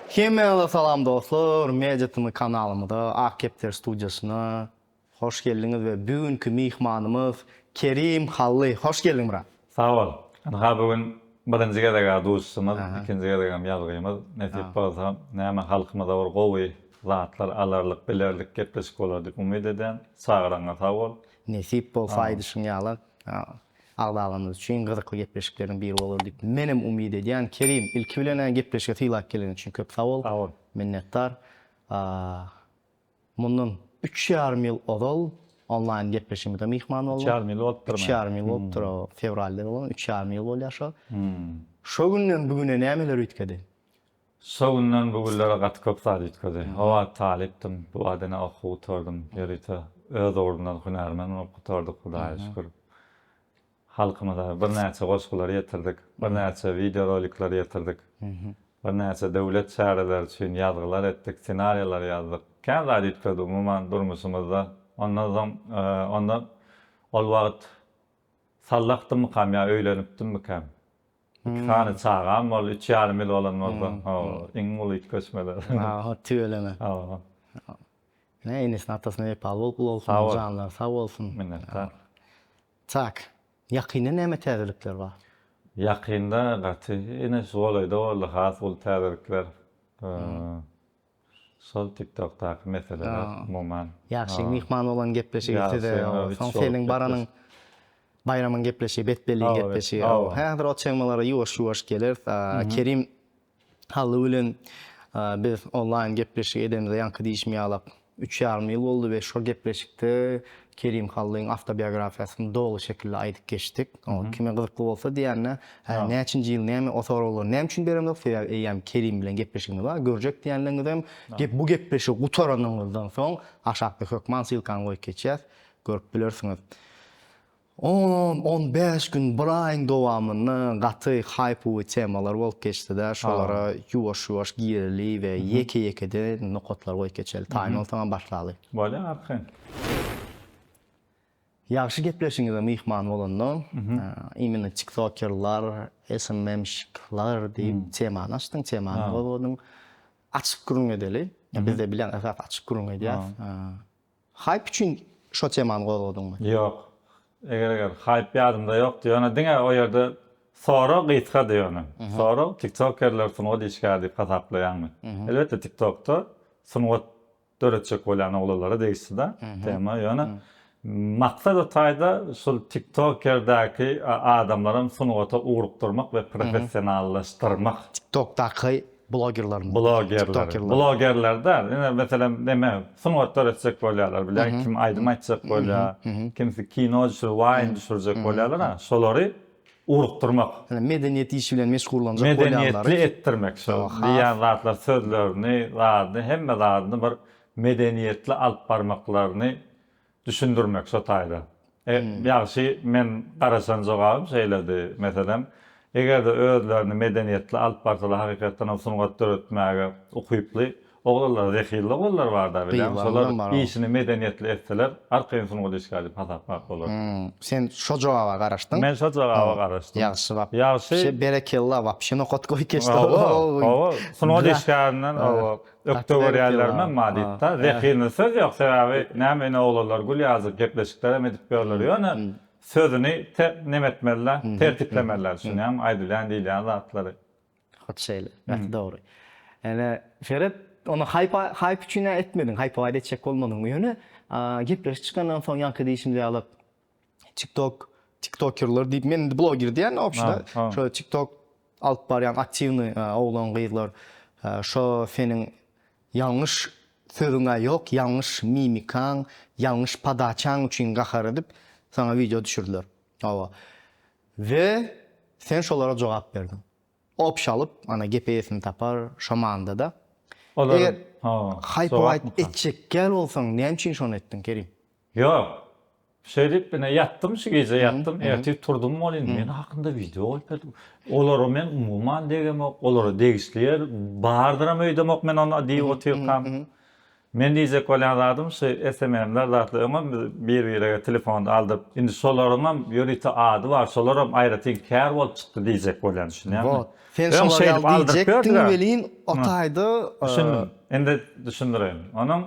Hemmeyle salam dostlar, Mecet'in kanalımda Akepter Studiyasına hoş geldiniz ve bugünkü mihmanımız Kerim Hallı. Hoş geldin Murat. Sağ ol. Ha bugün birinci gedege dostumuz, ikinci gedege ýalgymyz. Nesip bolsa, näme halkymyza bir gowy zatlar alarlyk, bilerlik gepleşik bolar diýip umyd eden. Sağlaňa sağ ol. Nesip bolsaydy şuňaly. Agdalymyz üçin gyzykly gepleşiklerden biri bolar diýip menem umyd edýän Kerim ilki bilen gepleşige tyýlap gelen üçin köp sağ ol. Sağ ol. Minnettar. Mundan 3,5 ýyl odal online gepleşimde mihman boldum. 3,5 ýyl bolupdyr. 3,5 ýyl bolupdyr, fevralda bolan 3,5 ýyl bolýar. Şo günden bugüne nämeler ütkedi? Şo günden bugünlere gat köp zat ütkedi. Owa talipdim, bu adana okutardym. Ýerite öz ordundan hünärmen okutardyk, Hudaýa şükür. Halkymyza bir näçe goşgular ýetirdik, bir näçe video rolikler ýetirdik. Bir näçe döwlet çäreler üçin ýazgylar etdik, senariýalar ýazdyk. Kän zat ütkedi umumyň durmuşymyzda. Ondan ol wagt sallaqdym kam ýa öýlenipdim mi kam? Sany çağam ol 3,5 ýyl bolanmazda. Iň ulu itkösmeler. Tüýeleme. Ne enesini atasyna epal bolsun, canlar sağ bolsun. Minnettar. Tak. Ýakyny näme täzelikler bar? Ýakynda gaty ene şolaýda boldy, has bol täzelikler. Sol TikTok'taky meseleler umumyň. Ýaşy mihman bolan gepleşigide soň seniň baranyň bayramyň gepleşigi, betbelli gepleşigi. Häzir o çeňmelere ýuwaş gelir. Kerim Hallı bilen biz online gepleşigi edemiz, ýanky diýişmi alap 3,5 ýyl boldy we şo gepleşikde Kerim Hallyň awtobiografiýasyny dogry şekilde aýdyp geçdik. Kime gyzykly bolsa diýänne, näçinji ýyl näme o soralar, näme üçin beremdik? Eýem Kerim bilen gepleşigini bar, görjek diýenlerden bu gepleşik gutaranyňdan soň aşakda hökman sylkany goýup geçýär. Görüp bilersiňiz. 10-15 gün bir aýyň dowamyny gaty hype temalar bolup geçdi-de, şolara ýuwaş girili we ýeke-ýekede nokotlar goýup geçeli. Taýyn bolsaň başlaly. Bolýar arkaň. Ýaxşy gepleşiňizde mihman bolandan, imeni TikTokerlar, SMM'şiklar diýip temany açdyň, temany boldun. Açyk gurun edeli. Bizde bilen esas açyk gurun edýär. Hype üçin şo temany goýdunmy? Ýok. Eger hype ýadymda ýokdy. Ýöne diňe o ýerde sonra gytka diýýany. Sonra TikTokerler sunuga diýişkä diýip hasaplaýanmy. Elbetde TikTok'ta sunuga döretjek bolan oglanlara değişdi-de. Tema ýöne maksat o taýda şol TikToker'däki adamlaryň sunugata ugrukdurmak we professionallaşdyrmak. TikTok'daky blogerlaryň. Blogerler mesela neme sunugatlar etsek bolýarlar, bilen kim aýdym aýtjak bolýar, kimsi kino düşür, wine düşürjek bolýarlar, şolary ugrukdurmak. Medeniýet işi bilen meşgullanjak bolýarlar. Medeniýetli etdirmek şol. Diýen zatlar sözlerini, hemme zadyny bir medeniýetli alyp barmaklaryny düşündürmek şo taýda. Ýaşy men garaşan jogabym şeýledi. Meselem, egerde özlerini medeniýetli alyp barsalar hakykatdan sunugat döretmäge ukyply oglanlar, zehirli oglanlar bar-da bilen. Şolar işini medeniýetli etseler, arkaň sunuga düşýär hasapmak bolar. Sen şo jogaba garaşdyň? Men şo jogaba garaşdym. Ýaxşy bap. Ýaşy berekella wapşy nokot goýup geçdi. Sunuga düşýärden öktöwürýärler maditda zehirli söz ýok, sebäbi näme oglanlar gül ýazyp gepleşikler edip berler. Ýöne sözüni nemetmeler, tertiplemeler. Şunam aýdylan diýilen zatlary. Hot şeýle. Dogry. Ene Ferit onu hype üçin etmedin, hype aýda etjek bolmadyň ýöne. Gepleşik çykandan soň ýanky diýişimde alyp TikTokerler diýip men bloger diýen opşda. Şo TikTok alyp barýan aktiwny oglan gyzlar şo seniň ýalňyş sözüňe ýok, ýalňyş mimikaň, ýalňyş padaçaň üçin gahar edip sana video düşürdiler. Ve sen şolara jogap berdin. Opşalyp, ana GPS'ini tapar, şomanda da. Eger hype etjek gel bolsaň, näme üçin şonu etdiň Kerim? Ýok. Şeýdip bine ýatdym, şu gece ýatdym, ertesi turdum bolýan. Men hakynda video goýup berdim. Olary men umumyň degemok, olary degişliýär, bardyram öýdemok men onu diýip oturýam. Men diýjek bolan adam şu SMM'ler zatly öňe bir telefonda aldyp indi şolaryňam ýörite ady bar, şolaram aýraty kär bolup çykdy diýjek bolan düşünýärmi? Wot. Sen şolar diýjekdiň welin otaydy. Düşündüm. Indi düşündirelim. Onuň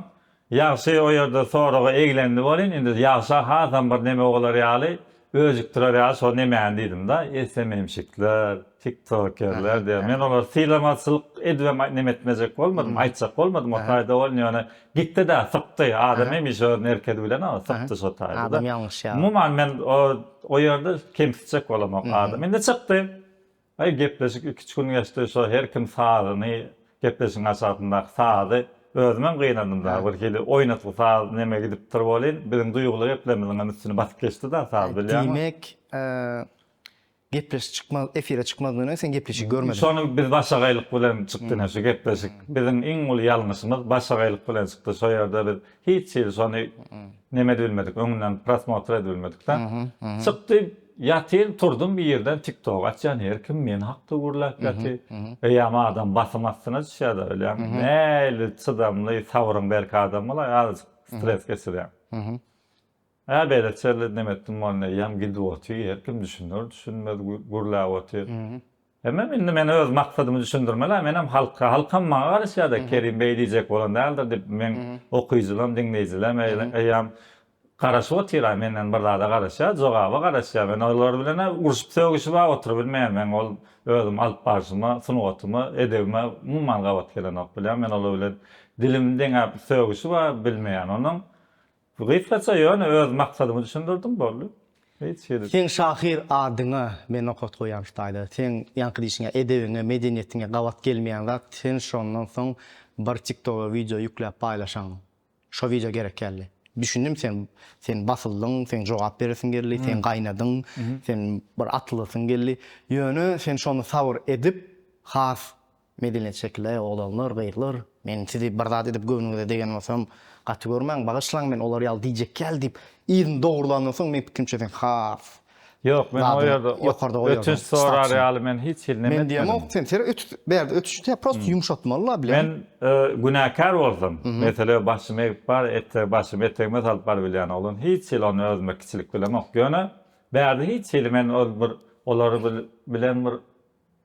ýaşy o ýerde soraga eglendi bolyn, indi ýaşa hazam bir neme olar ýaly, özük turar ýaly, şo nemäni diýdim da, SMM'şikler, TikTokerler diýär. Men olar silamaçylyk edibem nemetmejek bolmadym, aýtjak bolmadym, o taýda bolyn ýöne gitdi da sypdy, adam emiş o erkek bilen ama sypdy şo taýda. Adam ýalňyş ýa. Mumman men o ýerde kemsitjek bolamok adam. Indi çykdy. Ay gepleşik 2 gün geçdi, şo her kim sağlyny gepleşiň aşagynda sağdy. Özümem gynandım da, bir keli oýnatyp sağ neme gidip dur bolyn, biziň duýguly geplemizin üstüne basyp geçdi da sağ bilýärmi? Demek gepleşik çykmaz, efire çykmadyna sen gepleşik görmedin. Şonu biz başagaýlyk bilen çykdyna şu gepleşik. Biziň iň uly ýalňyşymyz başagaýlyk bilen çykdy. Şo ýerde biz hiç şonu neme bilmedik, öňünden prosmotr edilmedik da. Çykdy. Ýatyr turdum bir ýerden TikTok açan her kim meni hakda gurlap ýaty. Ýa-ma adam basamasyna düşýär öyle. Näli çydamly, sabrym berk adam bolar, az stres geçirýär. Bäde çerle demetdim bolna ýam gidip otyr, her kim düşünür, düşünmedi gurlap otyr. Hemme indi men öz maksadymy düşündirmeler, menem halkam maňa garaşýar da Kerim Bey diýjek bolan däldir dip men okuýjylarym, dinleýjilerim, ýam garaşyp otyrar, menden bir zada garaşýar, jogaba garaşýar. Men olar bilen uruşup sögüşip oturup bilmeýän, men ol özüm alyp barjyma, sunuwatymy, edebime mumman gabat gelen ok bilen, men olar bilen dilimden aýyp sögüşip bilmeýän. Onuň bu gıflatsa ýöne öz maksadymy düşündirdim boldy. Hiç şeýle. Sen şahir adyňa men okat goýamşdaýdy. Sen ýanky diýişiňe, edebiňe, medeniýetiňe gabat gelmeýän zat, sen şondan soň bir TikTok'a video ýükläp paýlaşaň. Şo video gerek geldi. Düşündüm sen basıldyň, sen jogap beresiň geldi, sen gaýnadyň, sen bir atlysyň geldi. Ýöne sen şonu sabır edip has medeniýet şekilde olanlar, gaýrlar. Men sizi bir zat edip göwnüňizde degen bolsam, gaty görmäň, bagyşlaň men olar ýaly diýjek gel dip, ýygyny dogrulandan soň men pikirçe sen has. Yok, men o ýerde ötüş sorar ýaly men hiç hilnemedim. Men diýemok, sen berde ötüşde prost ýumşatmaly bilen. Men günahkar boldum. Mesela başyma bar başyma etmek alyp bar bilen olan hiç hil onu özmek kiçilik bilen ok. Göne berde hiç hil men olary bilen bir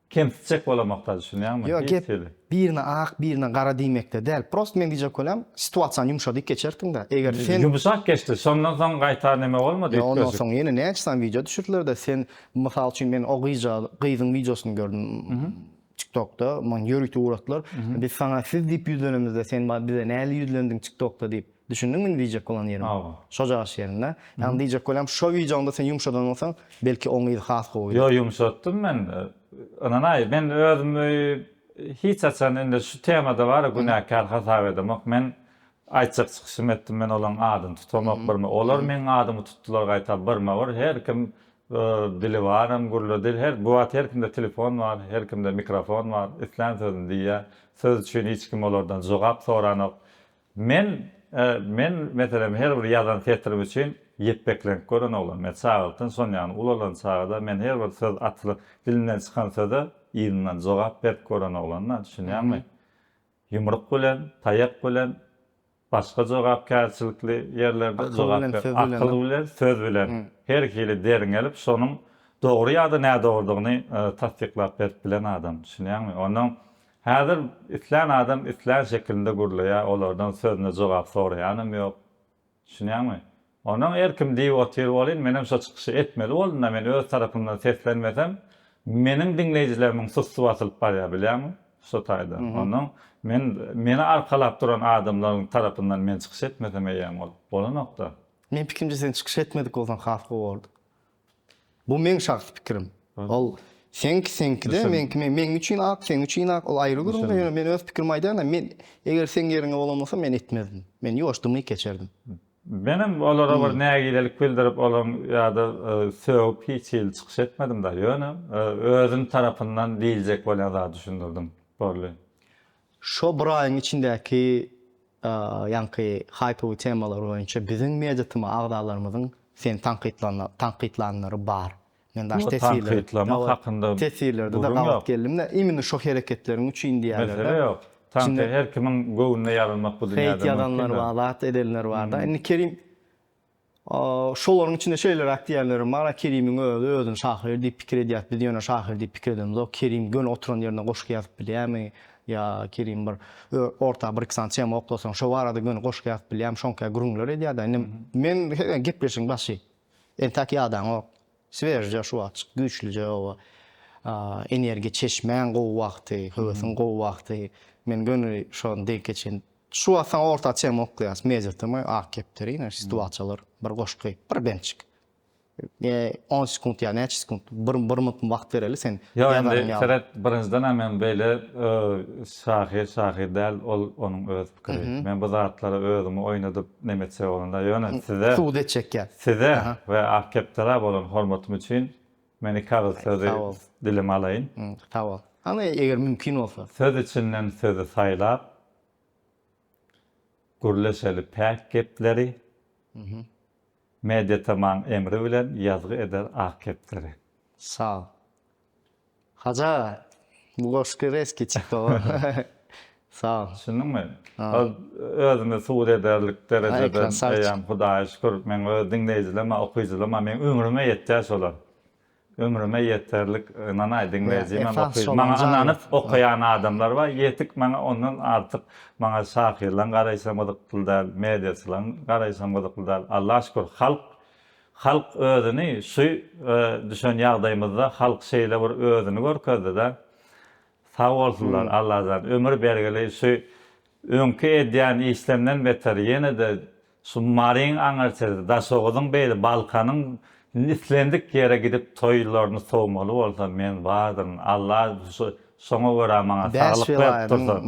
kemsitjek bolamakda düşünýärmi? Ýok, birine ak, birine gara diýmekde däl. Prost men diýjek bolam, situasiýany ýumşadyk geçerdiň da. Eger sen ýumşak geçdi, şondan soň gaýtar neme bolmady? Ondan soň ýene näçe video düşürdiler de sen mysal üçin men o gyzyň videosyny gördüm. TikTok'ta, men ýörükde uğratdylar. Biz sana siz diýip ýüzlenemizde sen bize näli ýüzlendiň TikTok'ta diýip düşündiňmi diýjek bolan ýerim. Şojaş ýerinde. Ýani diýjek bolam şo videonda sen ýumşadan bolsaň, belki oňy has goýdy. Yo ýumşatdym men. Ananay, ben özüm hiç açan indi şu temada var, günahkar hasap edemek. Men aýtjak çykyşym etdim, men olan adyny tutamak birme. Olar men adymy tutdular gaýta birme var. Her kim dili barym, gurlu dil, her bu wagt her kimde telefon var, her kimde mikrofon var. Islan sözüni diýär. Söz üçin hiç kim olardan jogap soranok. Men meselem her bir ýazan setrim üçin ýetbeklenip gören olam. Men çağırtyn, soňany ulalan çağda men her bir söz atlyp dilimden çykan sözde ýygynyň jogap berip gören olanlar düşünýärmi? Ýumruk bilen, taýak bilen, başga jogapkärçilikli ýerlerde jogap akıl bilen, söz bilen her kili derin gelip şonuň dogry ýa-da näde dogrudygyny tasdiklap berip bilen adam düşünýärmi? Onuň häzir islan adam islan şekilde gurulýar, olardan sözüne jogap soraýanam ýok. Düşünýärmi? Onuň erkim diýip otyr bolyn, menem şo çykyşy etmeli boldy, men öz tarapymdan seslenmesem, meniň dinleýijilerimiň sussup atylyp barýar bilýärmi? Şo taýda. Onuň meni arkalap duran adamlaryň tarapyndan men çykyş etmesem ýa-da bolan nokta. Men pikirimçe sen çykyş etmedik bolsaň has boldy. Bu meň şahsy pikirim. Ol senkide men üçin ak, sen üçin ak, ol aýry gurulýar. Men öz pikirimi aýdýan, men eger sen ýeriňe bolanmasam men etmezdim. Men ýoşdymy geçerdim. Benim olara bir nägilelik bildirip olam ýa-da söwüp hiç hil çykyş etmedim da ýöne özüm tarapyndan diýiljek bolan zat düşündirdim. Bolly. Şo bir aýyň içindäki ýanky hype temalar boýunça biziň mediatyma agdalarymyzyň sen tanqidlanlary bar. Men daş tesirler hakynda tesirlerde de galat geldim de imini şo hereketleriň üçin diýerler. Mesele ýok. Tanrı her kimin göwnüne yarılmak bu dünyada. Heyt yadanlar var, zat edenler var da. Indi Kerim şolaryň içinde şeýler akdiýerlerim bar. Kerimiň özüň şahyr diýip pikir edýär. Biz ýöne şahyr diýip pikir edemiz. O Kerim gün oturan ýerine goşky ýazyp bilýärmi? Ya Kerim bir orta bir ksançyam okdasaň şo barada gün goşky ýazyp bilýärmi? Şonka gurunglar edýär da. Men gepleşiň başy. Entaki adam o. Sveje şu açyk, güçlüje o. Energiýa çeşmän gowy wagty, höwesiň gowy wagty. Men gönül şon denk geçen şu asan orta çem okuyas mezirtimi akepterine situasiýalar bir goşky bir bençik. 10 sekund ýa neçe sekund bir minut wagt bereli sen. Ya endi Ferhat birinjiden hemen beýle şahyr däl ol onuň öz pikiri. Men bu zatlary özümi oýnadyp nemetse bolanda ýöne size suud etjekkä. Size we akeptera bolan hormatym üçin meni kabul sözi dilim alayın. Tamam. Ana eger mümkin bolsa. Söz içinden sözü saýlap gurleşeli pek gepleri medya tamam emri bilen yazgı eder akepleri. Sağ ol. Haca bu goşky reski çykdy. Sağ ol. Şunun özüme suud ederlik derecede eýam Hudaýa şükür men öz dinleýijileme okuýjylama men ömrüme ýetýär şolar. Ömrüme yeterlik nanay dinleyeceğim ama bana ananıp okuyan adamlar var. Yetik bana ondan artık bana şahirlan garaysamadık kıldar, medyasılan garaysamadık kıldar. Allah şükür halk özünü şu düşen yağdayımızda halk şeyle bir özünü görkürdü da sağ olsunlar Allah'dan. Ömür belgeli şu önkü ediyen işlemden beter yine de şu marin anarçede da soğudun beyli Balkan'ın nislendik yere gidip toylaryny sowmaly bolsam men bardyň. Allah soňa görä maňa saglyk berip dursa,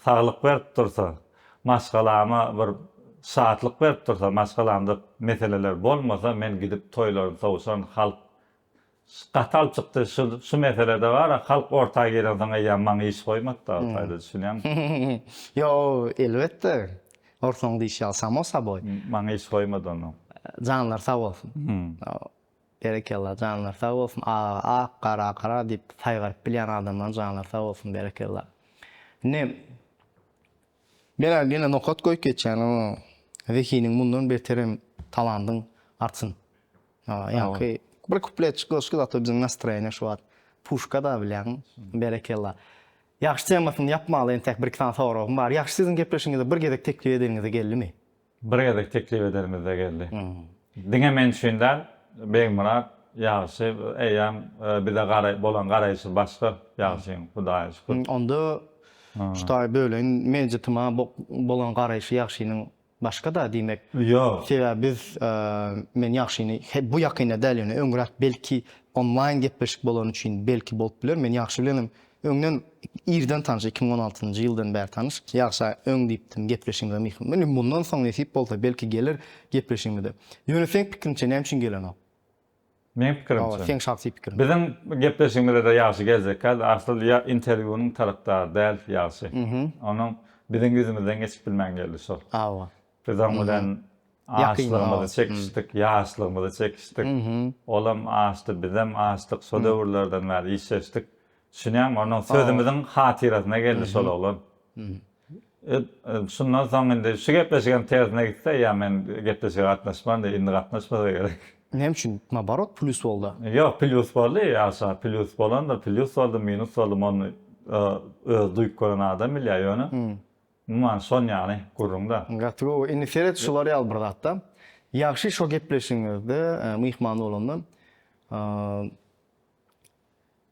saglyk berip dursa, maşgalama bir saatlyk berip dursa, maşgalamda meseleler bolmasa men gidip toylaryny sowsam halk gatal çykdy. Şu meselede var, halk ortaga gelen soňa ýaman iş goýmak da taýda düşünýän. Yo, elbetde. Ortaňda iş alsam olsa boy. Maňa iş goýmady onu. Canlar sağ olsun. Berekellah canlar sağ olsun. Qara diýip saýgaryp bilýän adamdan canlar sağ olsun berekellah. Ne Beler nokat koyup geçen o vekinin bundan beterim talandyň artsyn. Yani bir kuplet çıkışky da bizim nastroyene şu an. Puşka da bilen berekellah. Yaxşı temasyny yapmaly entek bir kan soragym bar. Yaxşı siziň gepleşiňizde bir gedek teklip ederiňizde geldimi? Bir gedek teklip ederimizde geldi. Diňe men şundan Beýmurat ýaşy eýam bir de bolan garaýşy başga ýaşyň Hudaýa şükür. Onda şutaý bölen mejitma bolan garaýşy ýaşynyň başga da diýmek. Ýok. Sebäbi biz men ýaşyny bu ýakyna dälini öňrät belki online gepleşik bolan üçin belki bolup biler. Men ýaşy bilenim. Öňden irden tanış 2016-njy ýyldan bäri tanış. Ýagşa öň diýipdim gepleşiňde mihim. Men bundan soň nesip bolsa belki gelir gepleşiňde. Ýöne sen pikirinçe näme üçin gelen o? Men pikirimçe. Sen şahsy pikirin. Bizim gepleşiňizde de ýaşy geljek. Asly interwýunyň tarapdary däl ýaşy. Onuň biziň ýüzümizden geçip bilmän geldi şol. Awa. Biz oň bilen aşlygymyzy çekişdik, ýaşlygymyzy çekişdik. Olam aşdy, bizem aşdyk, şo döwürlerden bäri işleşdik. Şunyan onuň sözümizin hatirasyna geldi şol oğlan. Şundan soň indi şu gepleşigen tersine gitse ýa men gepleşige gatnaşmam da indi gatnaşmasa gerek. Näme üçin? Nabarot plus boldy. Ýok, plus boldy, ýa plus bolanda plus boldy, minus boldy, onu öz duýup gören adam bilýär ýöne. Man son ýany gurrunda. Gatro indi Ferhat şolary albyratda. Ýaxşy şo gepleşiňizde mihman bolandan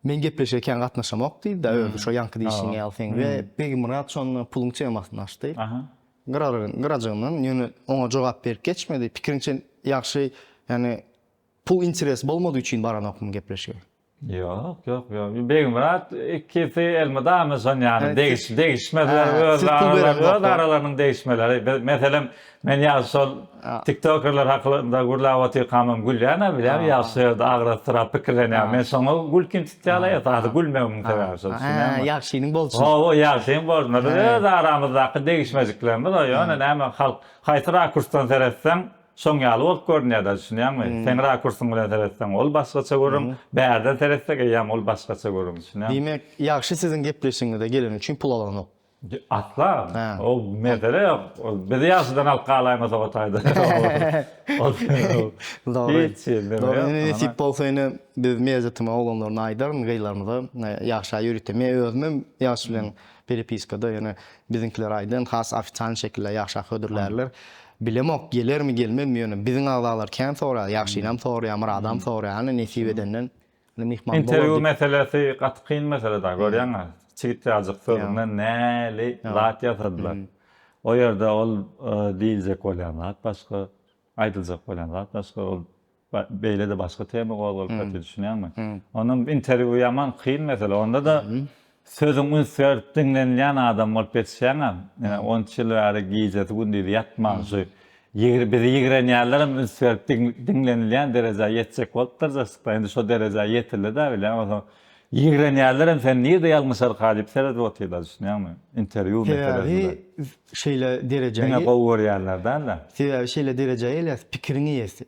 men gepleşirken gatnaşamak diýdi da öňe şo ýanky diýişiňe alsyň we Beýmurat şonu puluň temasyny açdy. Garajynyň ýöne oňa jogap berip geçmedi. Pikiriňçe ýaxşy ýani pul interes bolmady üçin baran okum gepleşýär. Ýok. Beýmurat ikisi elmada son ýany değişmeler öz aralarynyň değişmeleri. Meselem men ýa-şol TikTokerler hakynda gurlawaty kamam gülýän bilýär ýa-şol agratyra pikirlenýär. Men şoňa gül kim tutýala ýa-da gülmegim täwäşol. Ýaxşynyň bolsun. O ýaxşynyň bolsun. Öz aramyzdaky değişmezlikler bu ýöne näme halk haýsy rakursdan seretsen soň ýaly bolup görünýär da düşünýärmi? Sen rakursyň bilen seretsen ol başgaça görürüm, bärde seretsek ýa ol başgaça görürüm düşünýär. Diýmek, ýaxşy siziň gepleşiňizde gelen üçin pul alan ok. Atla. Ha. O mesele yok. Bizi yaşıdan alıp kalaymasa otaydı. Doğru. Hiç deme Doğru. yok. Ne tip bolsa ine biz mejetymy oğlanlaryna aýdaryn, gaýlarymyza ýaşa ýürütme özüm ýaş bilen peripiskada ýene bizimkiler aýdan has ofitsial şekilde ýaşa hödürlerler. Bilemok gelermi gelmemi ýöne biziň agzalar kän sonra ýaşynam sonra ýamar adam sonra ýany nesip edenden mihman Interview meselesi qatqyn mesele da görýäňmi? Çigit ýazyk sözünden näli zat ýasadylar. O ýerde ol diýiljek bolan zat başga, aýdyljak bolan zat başga, ol beýle de başga tema goýup düşünýärmi? Onun interview ýaman kyn mesele. Onda da sözüň ünsür dinlenýän adam bolup ýetişýär. Ýani 10 ýyl bäri giýjeti gündüzi ýatman şu bizi ýigrenýärlerim ünsür dinlenýän derejä ýetjek bolupdyr. Endi şo derejä ýetildi da bilen. Ýigrenýärlerim sen niýe ýalňyşar galyp seredip otyrlar düşünýärmi? Interview meselesinde. Şeýle derejäge. Dine gowurýarlardan da. Şeýle derejäge eles pikirini ýesi.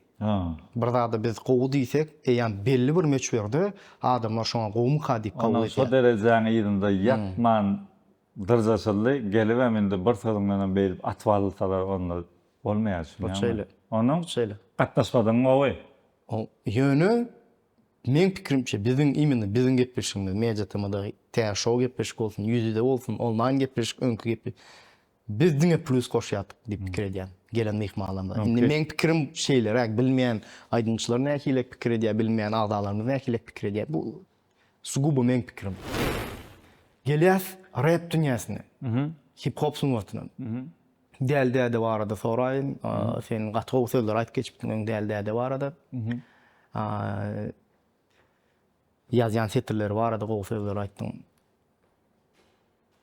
Bir zada biz gowy diýsek, ýani belli bir meçberde adamlar şoňa gowmy hadyp kabul etýär. Şo derejäň ýerinde ýatman dyrjaşyly gelip eminde bir sözüňden beýip atwalsalar onlar bolmaýar düşünýärmi? Onuň Şeýle. gatnaşmadyň gowy. O ýöne men pikirimçe biziň imini biziň gepleşigimiz mediatymyda täze şow gepleşik bolsun, ýüzde bolsun, online gepleşik, öňkü gepleşik. Biz diňe plus goşýardyk diýip pikir edýän gelen mehmanlarymyz. Indi men pikirim şeýler, bilmeýän aýdynçylar nähile pikir edýär, bilmeýän agdalarymyz nähile pikir edýär. Bu sugubu men pikirim. Gelýär rap dünýäsine. Hip hop sunwatyna. Däl-däde barada soraýyn, sen gatgow sözler aýtyp geçipdiň däl-däde barada. Ýazýan setirleri barada gowy sözler aýtdyň.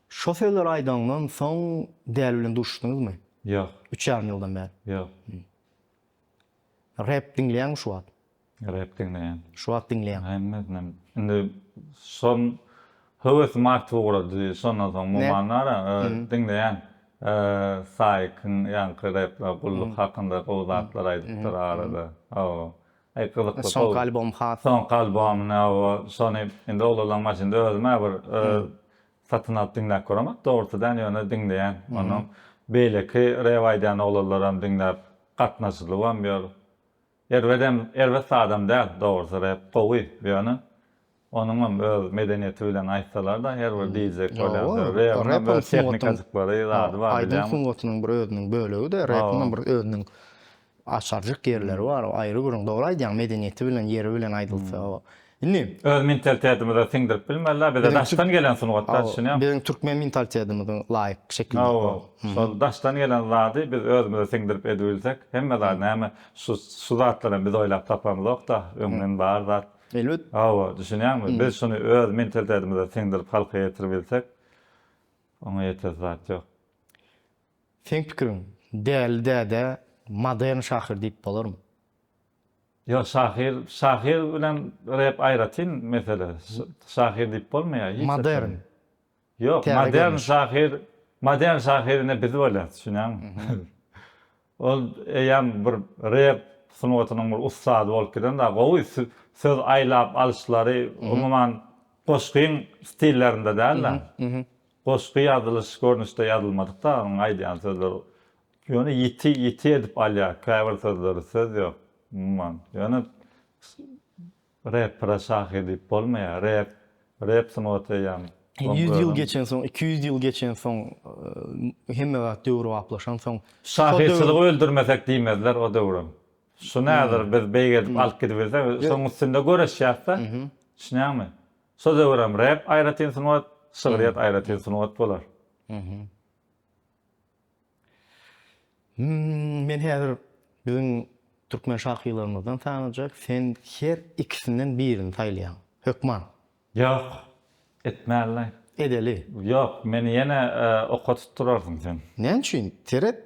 Şo sözler aýdandan soň däl bilen duşdyňyzmy? Ýok. 3 ýarym ýyldan bäri. Ýok. Rap dinleýän şu wagt. Rap dinleýän. Şu wagt dinleýän. Hemmedim. Indi son höwes martwurdy, sondan soň mumanlara dinleýän. Saýkyn ýanky raplar gulluk hakynda gowzatlar aýdypdyr arada. Ay kılıklı. Son albüm has. Son albüm o sony indi olalan maçynda özüme bir satyn alyp dinläp göremek dogrudan ýöne dinleýän. Onu beýleki rewaýdan olalarym dinläp gatnaşylygam ýör. Erwet adam däl dogrusu rap gowy ýöne. Onuň öz medeniýeti bilen aýtsalar da her bir diýjek bolan. Rap teknik azıklary ýa-da bar bilen. Aýdyn sunwatynyň bir özüniň bölegi de rapynyň bir özüniň açarjyk ýerleri bar. Aýry gurun dogry aýdýan medeniýeti bilen ýeri bilen aýdylsa. Indi öz mentalitetimize singdirip bilmezler. Bize daştan gelen sunwatlar düşünýär. Bizim türkmen mentalitetimize laýyk şekilde. Şol daştan gelen zady biz özümize singdirip edibilsek, hemme zady näme şu zatlaryň biz oýlap tapamyzok da, öňünden bar zat. Elbet. Düşünýärmi? Biz şunu öz mentalitetimize singdirip halka ýetiribilsek, oňa ýeter zat ýok. Sen pikirin, däl-däde modern şahir diýip bolarmy? Yo şahir bilen rap aýratyn mesele. Şahir diýip bolmaýar. Modern. Yok, modern şahirine biz bolýar, düşünýärmi? Ol ýan bir rap sunwatynyň bir ustady bolup giden da gowy söz aýlap alışlary umuman goşgyň stillerinde däl-de. Goşgy ýazylyş görnüşde ýazylmadyk da, onuň aýdýan sözler ýöne ýiti edip alýar, käbir sözleri söz ýok. Umuman, ýöne rap şahir diýip bolmaýar, rap sunwaty ýan 100 ýyl geçen soň, 200 ýyl geçen soň hemme wagt döwür waplaşan soň şahirçiliği öldürmesek diýmezler o döwrüm. Şu nädir biz beýgedip alyp gidip birsek, soň üstünde göreşýärse, düşünýärmi? Şo döwrüm rap aýratyn sunwat, şygyryat aýratyn sunwat bolar. Men häzir biziň türkmen şahirlerimizden tanajak, sen her ikisinden birini taýlaýan. Hökman. Ýok, etmärler. Edeli. Ýok, meni ýene okatyp turarsyň sen. Näme üçin? Teret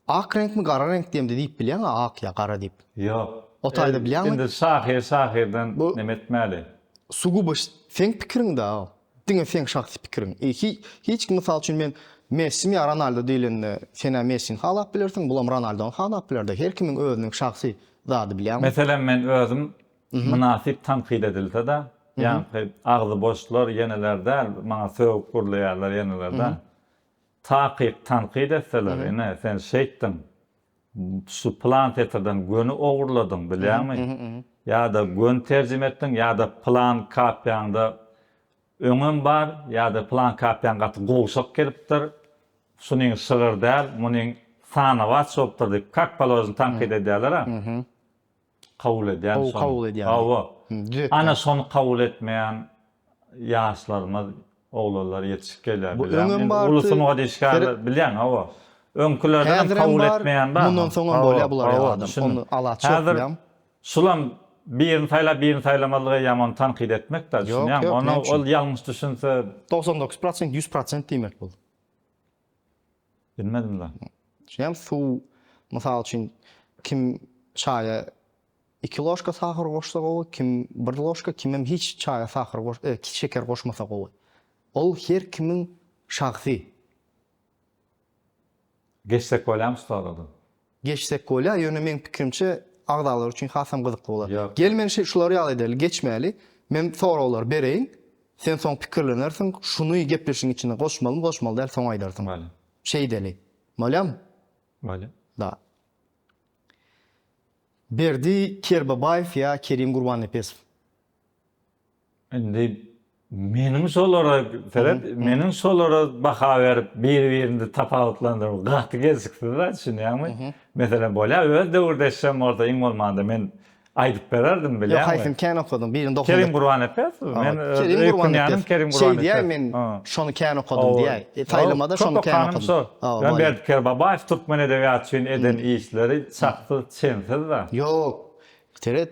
ak renk mi, gara renk diýip diýip bilýän, ak ýa gara diýip. Ýok. O taýda bilýänmi? Indi şahirden näme etmäli? Suguby sen pikiriň da. Diňe sen şahsy pikiriň. Hiç kim mysal üçin men Messi mi Ronaldo diýilende sen Messi'ni halap bilirsiň, bulam Ronaldo'ny halap bilerdi. Her kimiň özüniň şahsy zady bilýärmi? Meselen men özüm münasip tanqid edilse da Yani ağzı boşlar yenelerden, bana sövüp kurlayanlar yenelerden. Takip, tankid etseler, ne sen şeyttin, şu plan tetreden gönü oğurladın, biliyor musun? Ya da gön tercim ettin, ya da plan kapyanda öňüm bar, ya da plan kapyan gatı goşak gelipdir. Şuning sığır däl, muning sana wat şopdur diýip kakpalozun tankid edýärler ha. Kabul edýän O şonu. kabul edýän. Hawa. Düzelt. Ana şonu kabul etmeýän ýaşlarymyz, oglanlar yetişip gelýär. Bu bilýän. öňüm Indi barty- Ulusum o diýişgär bilýän hawa. Öňkülerden kabul etmeýän bar. Bundan soňra bolýar bular Hawa, adam. düşündüm. Onu alat Häzir çok Sulam birini taýlamalygy ýaman tankid etmek de düşünýär. yok, Onu ne üçin? ol ýalňyş düşünse 99%, 100% diýmek bol. bilmedim da. Şeýle su mysal üçin kim çaýa 2 loşka sahar goşsa gowy, kim 1 loşka, kimem hiç çaýa sahar goş, şeker goşmasa gowy. Ol her kimiň şahsy. Geçsek bolýam sorady. Geçsek bolýar, ýöne men pikirimçe agdalar üçin hasam gyzykly bolar. Yok. Gelmen şulary ýaly edeli, geçmeli. Men soralar bereýin. Sen soň pikirlenersiň, şunu gepleşiň içine goşmaly, goşmaly däl soň aýdarsyň. Bale. Şey deli. Malum Bale. da. Berdi Kerbabayev ya Kerim Gurbanepesov. Indi meniň solara Ferhat, meniň solara baha berip bir-birinde tapawutlandyryp gaty gezikdi-de düşünýärmi? Mesela bolýar öz döwürdeşsem orada iň bolmanda men aýdyp bererdim Yok bilýärmi? haýsym kän okudum. Birini dokuz. Kerim Gurbanepesov. Men Kerim Gurbanepesov. Kerim Şey Gurbanepesov. diýär men şonu kän okudum diýär. Taýlamada şonu kän okudum. Ben Berdi Kerbabayev Türkmen edebiýaty üçin eden işleri çakdy çensiz da. Yok. Teret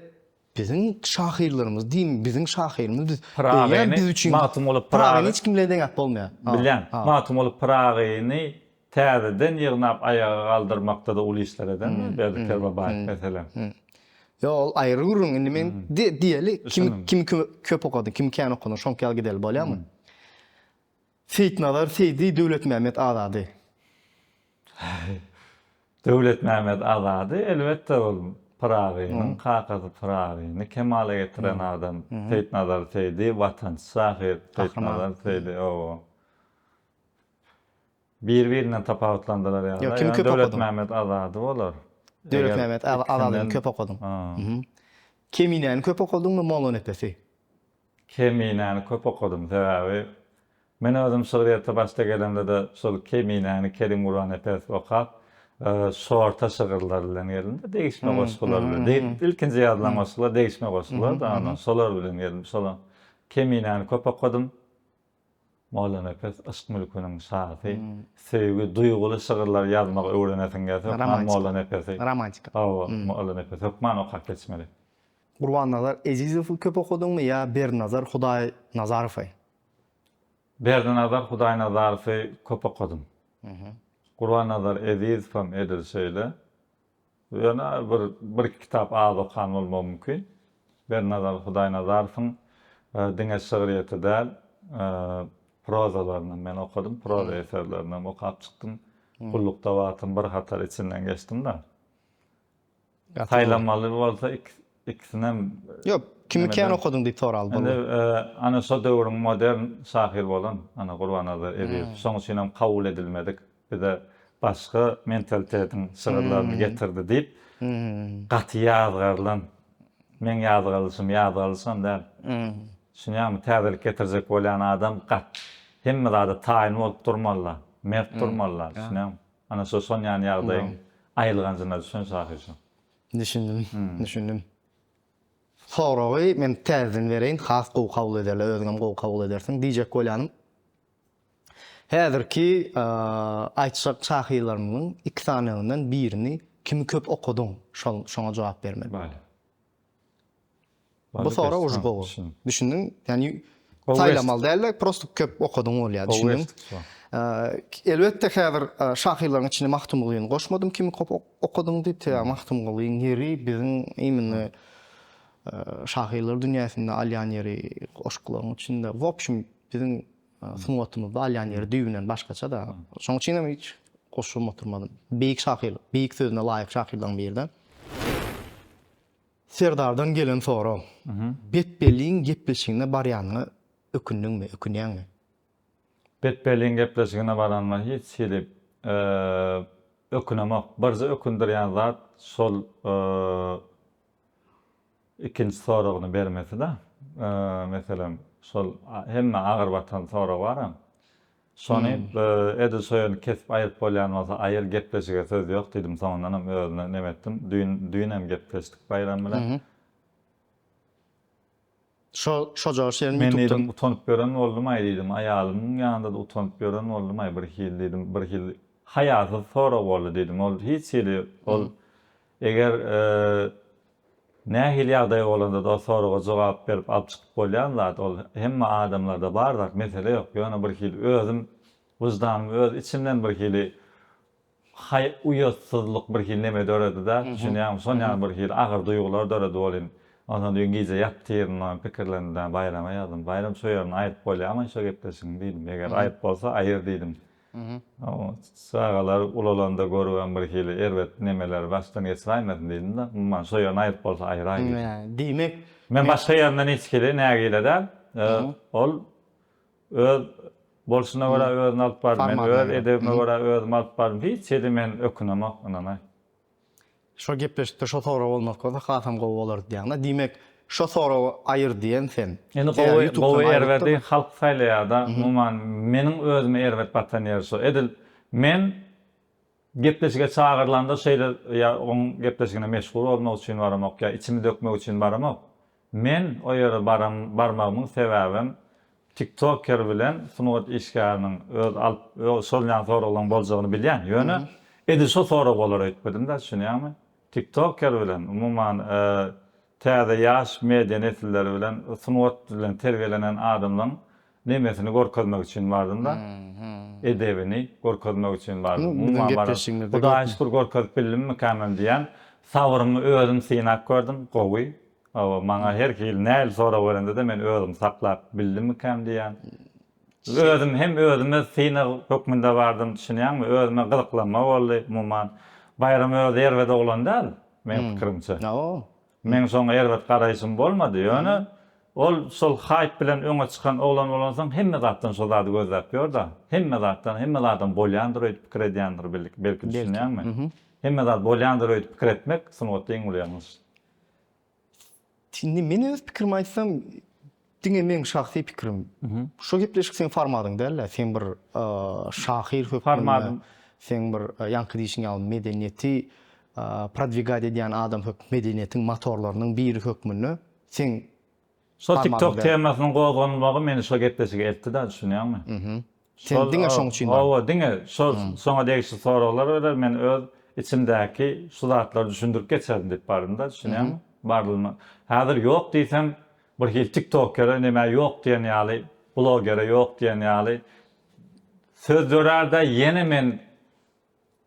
bizim şahirlerimiz diýim, bizim şahirlerimiz biz Pragyny biz üçin matum bolup Pragyny hiç kimlerden gap bolmaýar. Bilýän, matum bolup Pragyny täzeden ýygnap ayaga galdyrmakda da uly işler eden Berdi Kerbabayev mesela. Yo, ol aýry gurrun. Indi men diýeli kim köp okudy, kim kän okudy, şoň kel gideli bolýarmy? Fitnalar Seydi Döwlet Mehmet Azady. Döwlet Mehmet Azady elbetde ol Pragynyň kakazy Pragyny kemale getiren adam. Fitnalar Seydi watançy şahir, Fitnalar Seydi o. Bir-birinden tapawutlandylar ýa. Yo, kim köp Döwlet okudy? Mehmet Azady bolar. Döwlet Mehmet Azadyny köp okudum. Keminäni köp okudummy Molla Nepesi? Keminäni köp okudum sebäbi men özüm şygyrýatda başda gelemde de şol Keminäni Kerim Gurbanepesov okap şorta şygyrlar bilen geldi. Değişme goşgular bilen. İlkinji ýazylan goşgular değişme goşgular da ondan solar bilen geldim. Sola Keminäni köp okudum. Molla Nepes aşk mülküniň şahy, sevgi, duýguly şygyrlar ýazmak öwrenesiň geldi. Molla Nepes. Romantika. Molla Nepes. Hukman okap geçmeli. Gurbanazar Ezizow köp okudummy ýa Bernazar Hudaý Nazarowy? Bernazar Hudaý Nazarowy köp okudum. Gurbanazar Ezizow edil şeýle. Ýöne bir kitap az okan bolmam mümkin. Bernazar Hudaý Nazarowyň diňe şygyrýaty däl, prozalaryny men okudum, proza eserlerini okap çykdym. Gullukda watym bir hatar içinden geçdim da. Taýlamaly bolsa ikisinem Yok, kimi kän okudun diýip soraly Indi bolar. ana şo döwrüň modern şahir bolan ana Gurbanazar Ezizow soňçynam kabul edilmedik. Bir de başga mentalitetiň şygyrlaryny getirdi diýip gaty ýazgarlan. Men ýazgalysam da. Şunýamy täzelik getirjek bolan adam gat. Hemme zada taýin bolup durmalylar, mert durmalylar. Şunýamy. Ana şo soňany ýagdaýyň aýylganjyna düşen şahir. Düşündüm. Soragy men täzin bereýin, has gowy kabul ederler, özüňem gowy kabul edersiň diýjek bolýanym. Häzirki aýtjak şahirlarynyň iki sanygyndan birini kimi köp okudyň, şoňa jogap bermeli. Bale. Bu sora uj gowy. Düşündüm, ýani taýlamaly däl, prosto köp okudyň bolýar, düşündüm. Elbette häzir şahirlaryň içine Mahtumgulyny goşmadym, kimi köp okudyň diýip, Mahtumgulyň ýeri biziň imini şahirler dünýäsinde alýan ýeri goşgularyň içinde. W общем, biziň sunwatymyzda alýan ýeri düýünden başgaça da. Şoň üçin hiç goşup oturmadym. Beýik şahir, beýik sözüne laýyk şahirlaryň birden. Serdardan gelen soru. Betbelliğin gepleşigine barýanyny ökündüňmi, ökünýäňmi? Betbelliğin gepleşigine baranma hiç hilip ökünemek. Barza ökündürýän zat şol ikinci sorugyny bermesi da. Meselem şol hemme agyr batan soru baram. Şonu edil soýuny kesip aýyp bolýan bolsa aýyr gepleşige söz ýok diýdim. Soňundan özüne nem etdim. Düýnem gepleşdik bayram bilen. Şo jog şeýle Men YouTube'dan dedim utanyp gören boldum aý dedim. Aýalymyň ýanynda da utanyp gören boldum aý bir hil dedim. Bir hil haýaty soru boldy dedim. Ol hiç hili ol eger nähili ýagdaý bolanda da soruga jogap berip alyp çykyp bolýan zat ol hemme adamlarda bardak mesele ýok. Ýöne bir hil özüm wyjdanym öz içimden bir hili uýatsızlyk bir hil neme döredi da. Düşünýärmi? Soňa bir hil agyr duýgular döredi bolyn. Ondan dün gece yaptığım pikirlerinden bayrama yazdım. Bayram soyarını ayıp bolýar ama şo gepleşiň diýdim. Eger ayıp bolsa aýyr diýdim. Sagalar ulalanda görülen bir hili erwet nemeler baştan geçirýärmiň diýdim da. Men soýarını ayıp bolsa aýyr diýdim. Diýmek Men başga ýerden hiç kile nägile de ol öz bolşuna görä özüni alyp bar. Men öz edebime görä özümi alyp bar. Hiç edi men ökünemek onana. şo gepleşikde şo soru bolmak bolsa hasam gowy bolar diýäňde. Diýmek şo soru aýyr diýen sen. Endi gowy erwedi halk saýlaýarda, umman meniň özüme erwet batan ýer şo. Edil men gepleşige çağırlanda şeýle ýa oň gepleşigine meşgul bolmak üçin baramak ýa içimi dökmek üçin baramak. Men o ýere barmagymyň sebäbim TikToker bilen sunugat işgäriniň öz alyp şolňan soralan boljagyny bilýän. Ýöne edil şo soru bolar öýtmedim da düşünýärmi? TikToker bilen umman täze ýaş media nesilleri bilen sunugat bilen terbiýelenen adamlaryň nemesini görkezmek üçin bardym da. Edebini görkezmek üçin bardym. Umman bardym. Hudaýa şükür görkezip bildim mükemmel diýen sabyrymy özüm synak gördüm, gowy. Maňa her hil näl sora berende de men özüm saklap bildim mükemmel diýen. Özüm hem özüme synak hökmünde bardym düşünýärmi? Özüme gyzyklanma boldy umman. Bayram öz erwede olandal men pikirimçe. Men soňa erwet garaýşym bolmady. Ýöne ol şol haýp bilen öňe çykan oglan bolansaň hemme zatdan şol zady gözläp ýör-da. Hemme zatdan bolýandyr öýtüp pikir edýändir belki düşünýärmi? Hemme zat bolýandyr öýtüp pikir etmek sunugatda iň bolýarmyş. Şimdi men öz pikirimi aýtsam, diňe meň şahsy pikirim. Şo gepleşik sen farmadyň däl, sen bir şahyr hökmünde, sen bir ýanky diýişiň ýaly medeniýeti prodwigat edýän adam medeniýetiň motorlarynyň biri hökmünde sen şo TikTok temasynyň gozganmagy meni şo gepleşige etdi da düşünýärmi? Sen diňe şoň üçin. Diňe şo soňa degişli soralar öler men öz içimdäki şu zatlary düşündirip geçerdim diýip bardym da düşünýärmi? Barlygyny. Häzir ýok diýsem bir hil TikToker näme ýok diýen ýaly, blogger ýok diýen ýaly söz dörärde ýene men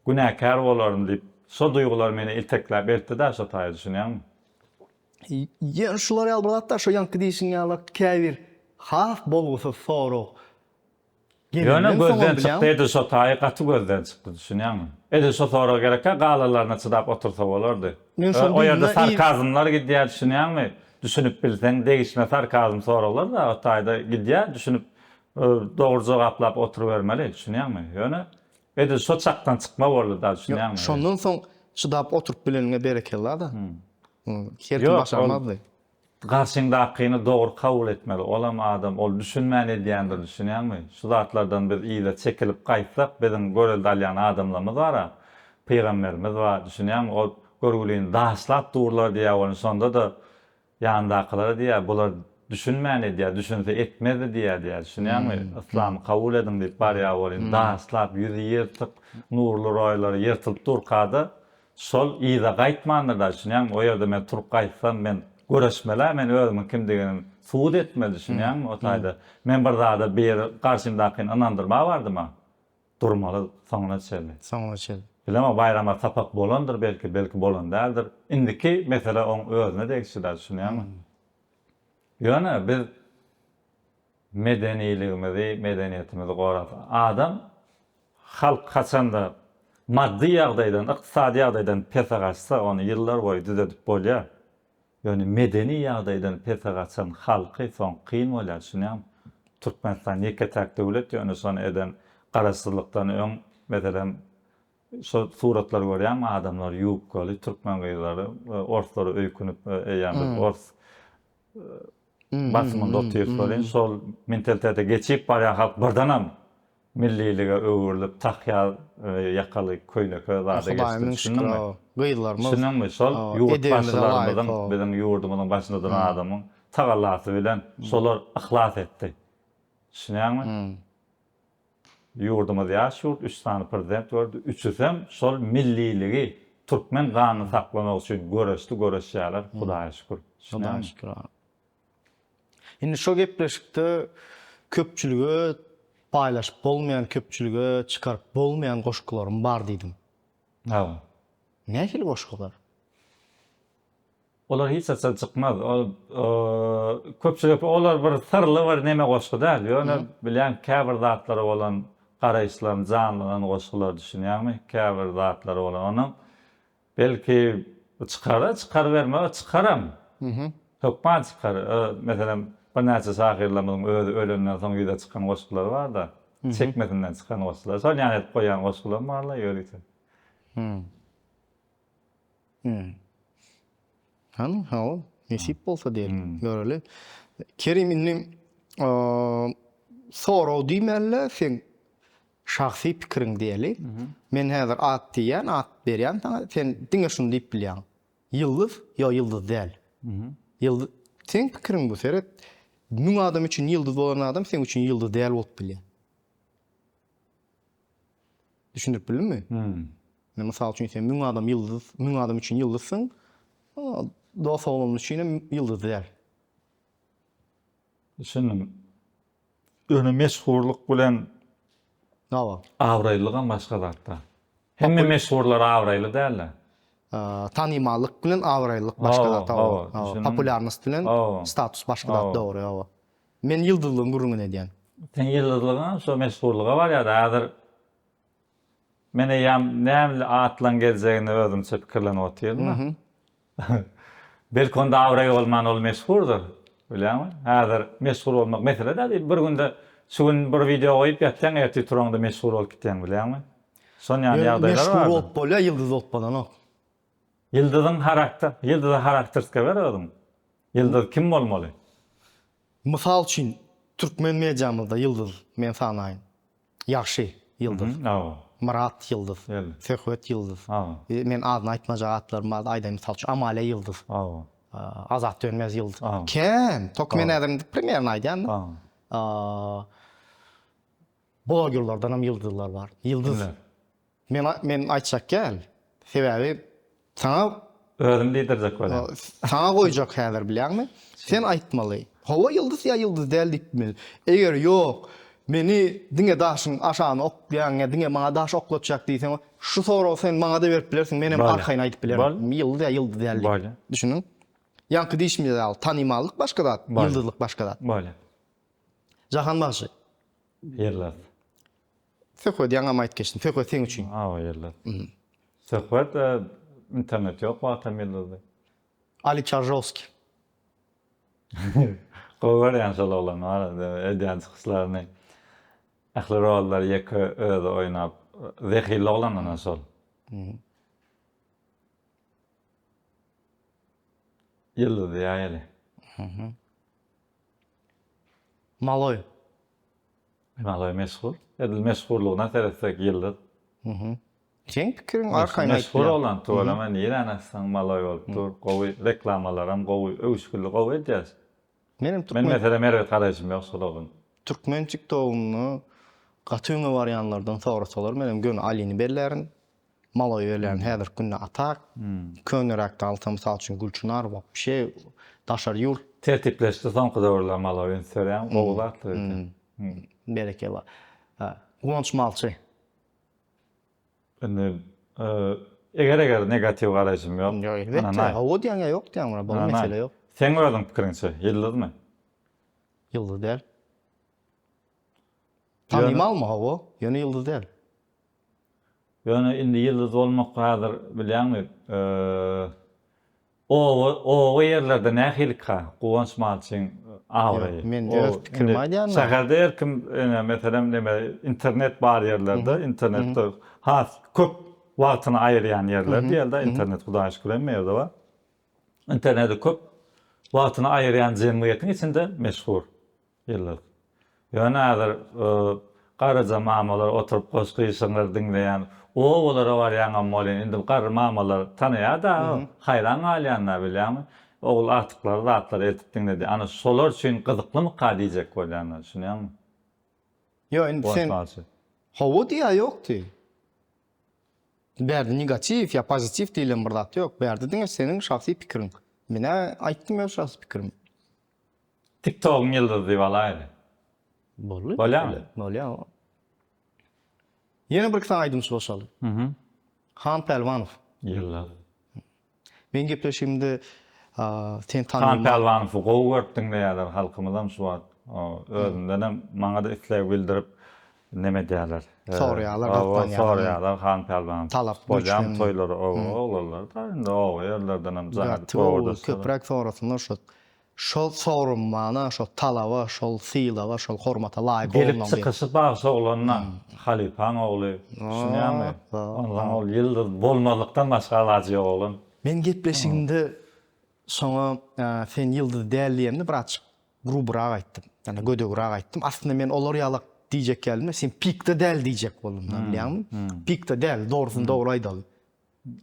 günäkär bolarym diýip şo duýgular meni iltekläp etdi da şo taýy düşünýärmi? Ýa şular ýalbırlatda şo ýanky diýişiň ýaly käbir haf bolgusa soru. Ýöne gözden çykdy edi şo taýy gaty gözden çykdy düşünýärmi? Edi şo soru gerekä galalaryna çydap otursa bolardy. O ýerde sarkazmlar gidýär düşünýärmi? Düşünüp bilseň degişme sarkazm soralar da o taýda gidýär düşünüp dogry jogaplap oturup bermeli düşünýärmi? Ýöne edi şo çakdan çykma boldy da düşünýärmi? Şondan soň çydap oturup bilenine berekeler da. Her kim başarmazdy. Garşyňdakyny dogry kabul etmeli. Olam adam ol düşünmän edýändir düşünýärmi? Şu zatlardan bir ýyla çekilip gaýtsak, biziň görel dalýan adamlarymyz bar. Peýgamberimiz bar düşünýärmi? O görgüliň daşlap durlar diýär bolan sonda da ýandakylar diýär, bular düşünmän edýär, düşünse etmedi diýär düşünýärmi? İslam kabul edin diýip barýar bolan daşlap ýüzi ýyrtyk, nurly roýlary ýyrtylyp durkady. Sol ýyla gaýtmandyr da düşünýärmi? O ýerde men turup gaýtsam men göreşmeler men özümiň kimdigini suwut etmeli düşünýärmi? O taýda men bir zada bir garşymdakyny anandyrma bardyma? Durmaly soňuna çeldi. Soňuna çeldi. Bilema bayrama tapak bolandyr belki bolan däldir. Indiki mesele oň özüne degişdi düşünýärmi? Ýöne biz medeniýetimizi gorap adam halk haçanda maddi ýagdaýdan, ykdysady ýagdaýdan pesa gaçsa, onu ýyllar boýy düzeltip bolýar. Yani medeni ýagdaýdan pese gaçan halky soň kyn bolýar. Şunam Türkmenistan ýeketäk döwlet ýöne son eden garaşdyrlykdan öň meselem şu suratlar görýärmi adamlar ýupgaly türkmen gyzlary orslary öýkünüp eýýärler ors basmynda oturýar şol mentalitete geçip barýan halk birdanam millilige öwürlüp takya ýakaly köýleke zada geçti. Şunmy? Gyzlarymyz. Şunmy şol ýurt başçylarymyzyň biziň ýurdumyzyň başynda duran adamyň tagallasy bilen şolar ihlas etdi. Şunamy? Ýurdumyz ýaşur, 3 sany prezident gördü. Üçüsem şol milliligi türkmen ganyny saklamak üçin göreşýärler. Hudaýa şükür. Hudaýa şükür. Indi şo gepleşikde köpçülüge paýlaşyp bolmaýan, köpçülüge çykaryp bolmaýan goşgularym bar diýdim. Ha. Nähili goşgular? Olar hiç açık çykmaz. Köpçülük olar bir sırly bir neme goşgu däl. Ýöne bilen käbir zatlary bolan garaýşlaryň janlanan goşgular düşünýärmi? Käbir zatlary bolan onuň belki çykar berme, çıkaram. Hökman çıkar. Meselem bir näçe şahirlerimiň özü ölenden soň ýüze çykan goşgular bar da, çekmesinden çykan goşgular. Şol ýany etip goýan goşgular barlar ýöreýse. Han, nesip bolsa diýelim. Göreli. Kerim indi soraw diýmeli, sen şahsy pikiriň diýeli. Men häzir at diýen, at berýän, sen diňe şunu diýip bilýän. Ýyldız, ýa ýyldız däl. Ýyldız, sen pikiriň bu seret. Müň adam üçin ýyldız bolan adam sen üçin ýyldız däl bolup bilýär. Düşünüp bildinmi? Mysal üçin sen müň adam ýyldız, müň adam üçin ýyldızsyň. Dost olmamız için yıldız der. Düşündüm. Öne meşhurluk bilen Nava? Awraýlygan başga zatda. Hemme meşhurlar awraýly däller. Tanymalyk bilen awraýlyk başga zat. Popularность bilen status başga zat dogry. Men yıldızlygyň gurruna diýen. Sen yıldızlygyň şo meşhurlyga bar ýa-da häzir mene ýam näme atlan geljegini özüm pikirlenip oturýarmyň. Belki onda awraý bolman ol meşhurdur. Bilýärmi? Häzir meşhur bolmak mesele da bir günde şu gün bir video goýup ýatsaň erti turanda meşhur bolup gitýän bilýärmi? Son ýany ýagdaýlar bar. Meşhur bolup bolýar, ýyldız bolup bolan ok. Ýyldyzyň karakterske berýärdim. Ýyldız kim bolmaly? Mysal üçin türkmen mediamyzda ýyldız men sanaýyn. Ýaxşy ýyldız. Murat Yıldız, Sehvet Yıldız. Men adını aýtmaja atlarym bar, aýdaýyn mysal üçin Amale Yıldız. Azat Dönmez Yıldız. Kim? Tok men adam premierini aýdýan. Bloggerlardan hem yıldızlar var. Yıldız. Men aýtjak gel. Sebebi sana özüm diýdirjek bolar. Sana goýjak häzir bilýärmi? Sen aýtmaly. Hawa yıldız ya yıldız däl diýipmi? Eger ýok, meni diňe daşyň aşagyny okýan, diňe maňa daş oklatjak diýsen, şu soraw sen maňa da berip bilersiň, men hem arkaýyna aýdyp bilerim. Yıldız ya yıldız däl diýip. Düşünün. Ýanky diýişmeli däl, tanymalyk başga zat, yıldızlyk başga zat. Bolýar. Jahan başy. Ýerler. Söhbet ýaňa aýt geçdim. Söhbet sen üçin. Ýerler. Söhbet internet ýok, wagtam ýyldızdy. Ali Çarjowski. Goýar ýa-da şol olan bar, edýän çykyşlaryny. Ähli rollar ýeke öýde oýnap, zehirli olan ana şol. Ýyldız ýaýaly. Maloy. Maloy meşhur. Edil meşhurlugyna seresek ýyldız. Sen pikiriň arkaýyna meşhur olan toýlama niýe anasyň maloy bolupdyr. Gowy reklamalaram, gowy öwüşgüli gowy edýär. Men mesela Merwet garaýşym ýok şol. Türkmen TikTok'unu gatyňy barýanlardan sorasalar, menem gön Alini berlerin, maloy berlerin häzir günne atak, könürekde alsam mysal üçin Gülçınar bop bir şey daşar ýurt tertipleşdi soňky döwürler maloyny söýän gowlatdy. Bereke bar. Guwanç Malçy. Eger negativ garaýşym ýok. Ýok, elbetde. O diýenге ýok diýen, bu mesele ýok. Sen özüň pikiriňçe ýyldızmy? Yıldız däl. Tanymalmy hawa? Ýöne yıldız däl. Ýöne indi ýyldız bolmak häzir bilýärmi? o yerlerde nähilka gowançmal için awry. Men öz pikirimi aýdýanlar. Şäherde erkim meselem neme internet bar yerlerde, internetde köp wagtyny aýyrýan yerler diýildi. Internet Hudaýa şükür emmeýärde bar. İnternetde köp wagtyny aýyrýan jemgyýetiň içinde meşhur yerler. Ýöne häzir garaja mamalar oturup goşgyşyňlar diňleýän, olara barýan bolýan, indi gary mamalar tanýar da, haýran alýanlar bilýärmi? Oğul artyklary zatlar etip diňledi. Ana şolar üçin gyzyklymy diýjek bolýanlar, şunýarmy? Yo, indi sen hawa diýä ýokdy. Bärde negativ ýa pozitiv diýilen bir zat ýok. Bärde diňe seniň şahsy pikiriň. Mene aýtdym öz şahsy pikirimi. TikTok'un ýyldyzy balaýdy. Bolýar. Ýene bir kisa aýdym şoşaly. Han Pelvanov. Ýyllar. Men gepleşimde sen Han Pelvanowy gowy görpdiň diýerler halkymyzdan şu wagt. Özünden maňa da isleg bildirip neme diýerler? Soraýarlar Han Pelvanov. Talap bolýan toýlary oglarlar da indi o ýerlerden hem zahat köprek sonrasynda şol sorunmana, şol talaba, şol sylawa, şol hormata laýyk bolmagy. Gelip çykysy bagsa oglanyna Halipaň ogly. Şunýarmy? Ondan ol ýyldyz bolmazlykdan başga ilajy ýok oğlan. Men gepleşigimde soňa sen ýyldyz däldiýemde bir açyk grubrak aýtdym. Ýani gödegrak aýtdym. Aslynda men olar ýalak diýjek gelme, sen pikde däl diýjek boldum, bilýärmi? Pikde däl, dogrusyny dogry aýdaly.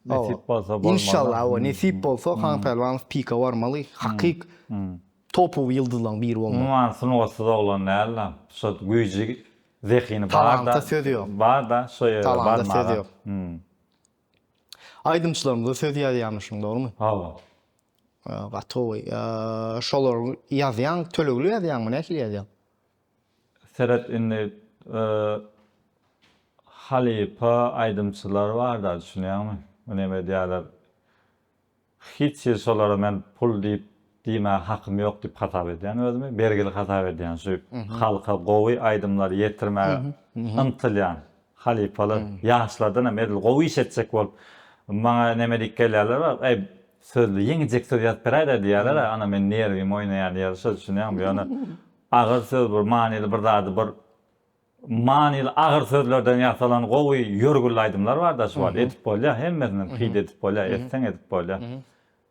Nesip bolsa bolmaly. İnşallah o nesip bolsa Han Pelvanov pika warmaly, hakyk topu ýyldyzlaryň biri bolmaly. Umuman synowatsy oglan näle? Şo güýji zehini bar da. Bar da, şoýa bar. Aýdymçylarymyza söz ýazýarmyşyň, dogrymy? Hawa. Gatowy. Şolar ýazýan, tölegli ýazýanmy, näçe ýazýan? Seret indi halipa aýdymçylar bar da, düşünýärmi? Näme diýerler? Hiç şolara men pul diýme hakym ýok diýip hatap edýän özümi, bergili hatap edýän şu halka gowy aýdymlar ýetirmäge yntilýan halipalar ýaşlardan hem gowy iş etsek bolup maňa näme diýip gelýärler bar. Sözli ýeňijek söz ýazyp berýär diýerler, ana men nerwim oýnaýan ýer söz düşünýärmi? Ýöne agyr söz bir manily bir zady bir manily agyr sözlerden ýasalan gowy ýörgül aýdymlar bar da şu var. Etip bolýar, hemmesinden qyd edip bolýar, etseň edip bolýar.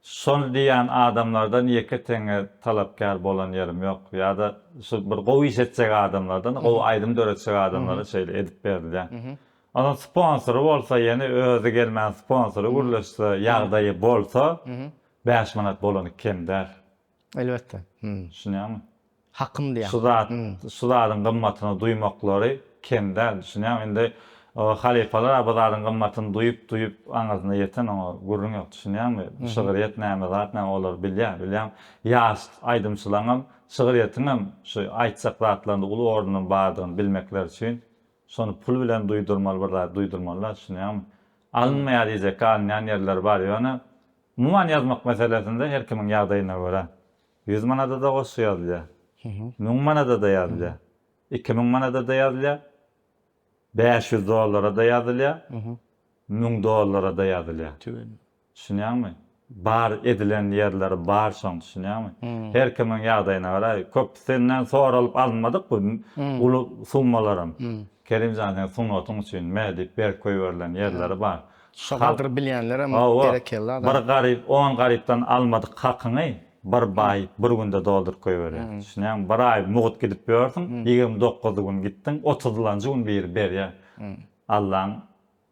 Şol diýen adamlardan ýeke teňe talapkar bolan ýerim ýok. Ýa-da şu bir gowy iş etsek adamlardan, gowy aýdym döretsek adamlara şeýle edip berdiler. Ana sponsory bolsa, ýene özü gelmän sponsory gurulsa, ýagdaýy bolsa, 5 manat bolany kemder. Elbetde. Düşünýärmi? Hakym diýär. Şu zadyň gymmatyny duýmaklary kemder. Düşünýärmi? Indi halifalar abazaryň gymmatyny duýup aňyzyna ýeten ama gurrun ýok. Düşünýärmi? Şygyryýet näme zat näme olar bilýär. Ýaş aýdymçylaryň şygyryýetyny şu aýtsak zatlaryny uly ordunyň bardygyny bilmekler üçin şonu pul bilen duýdurmalar, düşünýärmi? Alınmaýar diýjek alynýan ýerler bar ýöne. Umuman ýazmak meselesinde her kimiň ýagdaýyna görä 100 manada da goşy ýazylýar. 1000 manada da ýazylýar. 2000 manada da ýazylýar. $500 da ýazylýar. $1000 da ýazylýar. Düşünýärmi? Bar edilen ýerler bar şoň, düşünýärmi? Her kimiň ýagdaýyna görä köp senden soralyp alınmadyk bu uly summalarym. Kerimjan sen sunatyň üçin medip ber koýberlen ýerleri bar. Şahadyr bilýänler hem gerekler. Bir garyp 10 garypdan almadyk hakyny bir bay bir günde doldurup koýberýär. Düşünýärmi? Bir aý mugut gidip berdiň, 29 gün gitdiň, 30-njy gün bir berýär. Allahyň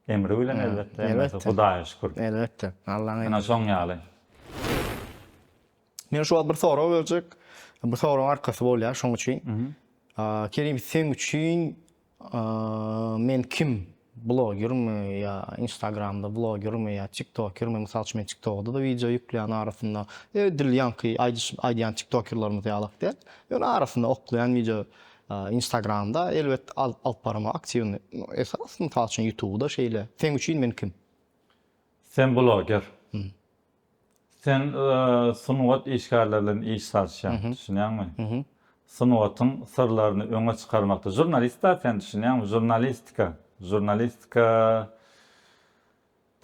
emri bilen elbetde. Hudaýa şükür. Elbetde. Allahyň emri. Ana şoň ýaly. Men şu bir sora boljak. Bu soraň arkasy bolýar şoň üçin. Kerim sen üçin men kim? Bloggermi ya Instagramda bloggermi ya TikTokermi? Mysal üçin men TikTokda da video ýükleýän arasynda dilýanky aýdýan TikTokerlarymyz ýalak diýer. Ýöne arasynda oklaýan video Instagramda elbet alyp barma aksiýony esasynda taşyn YouTube'da şeýle. Sen üçin men kim? Sen blogger. Sen sunwat işgärlerden iş satýan, düşünýärmi? Sunwatyň sırlaryny öňe çykarmakda jurnalist da sen düşünýärmi? Jurnalistika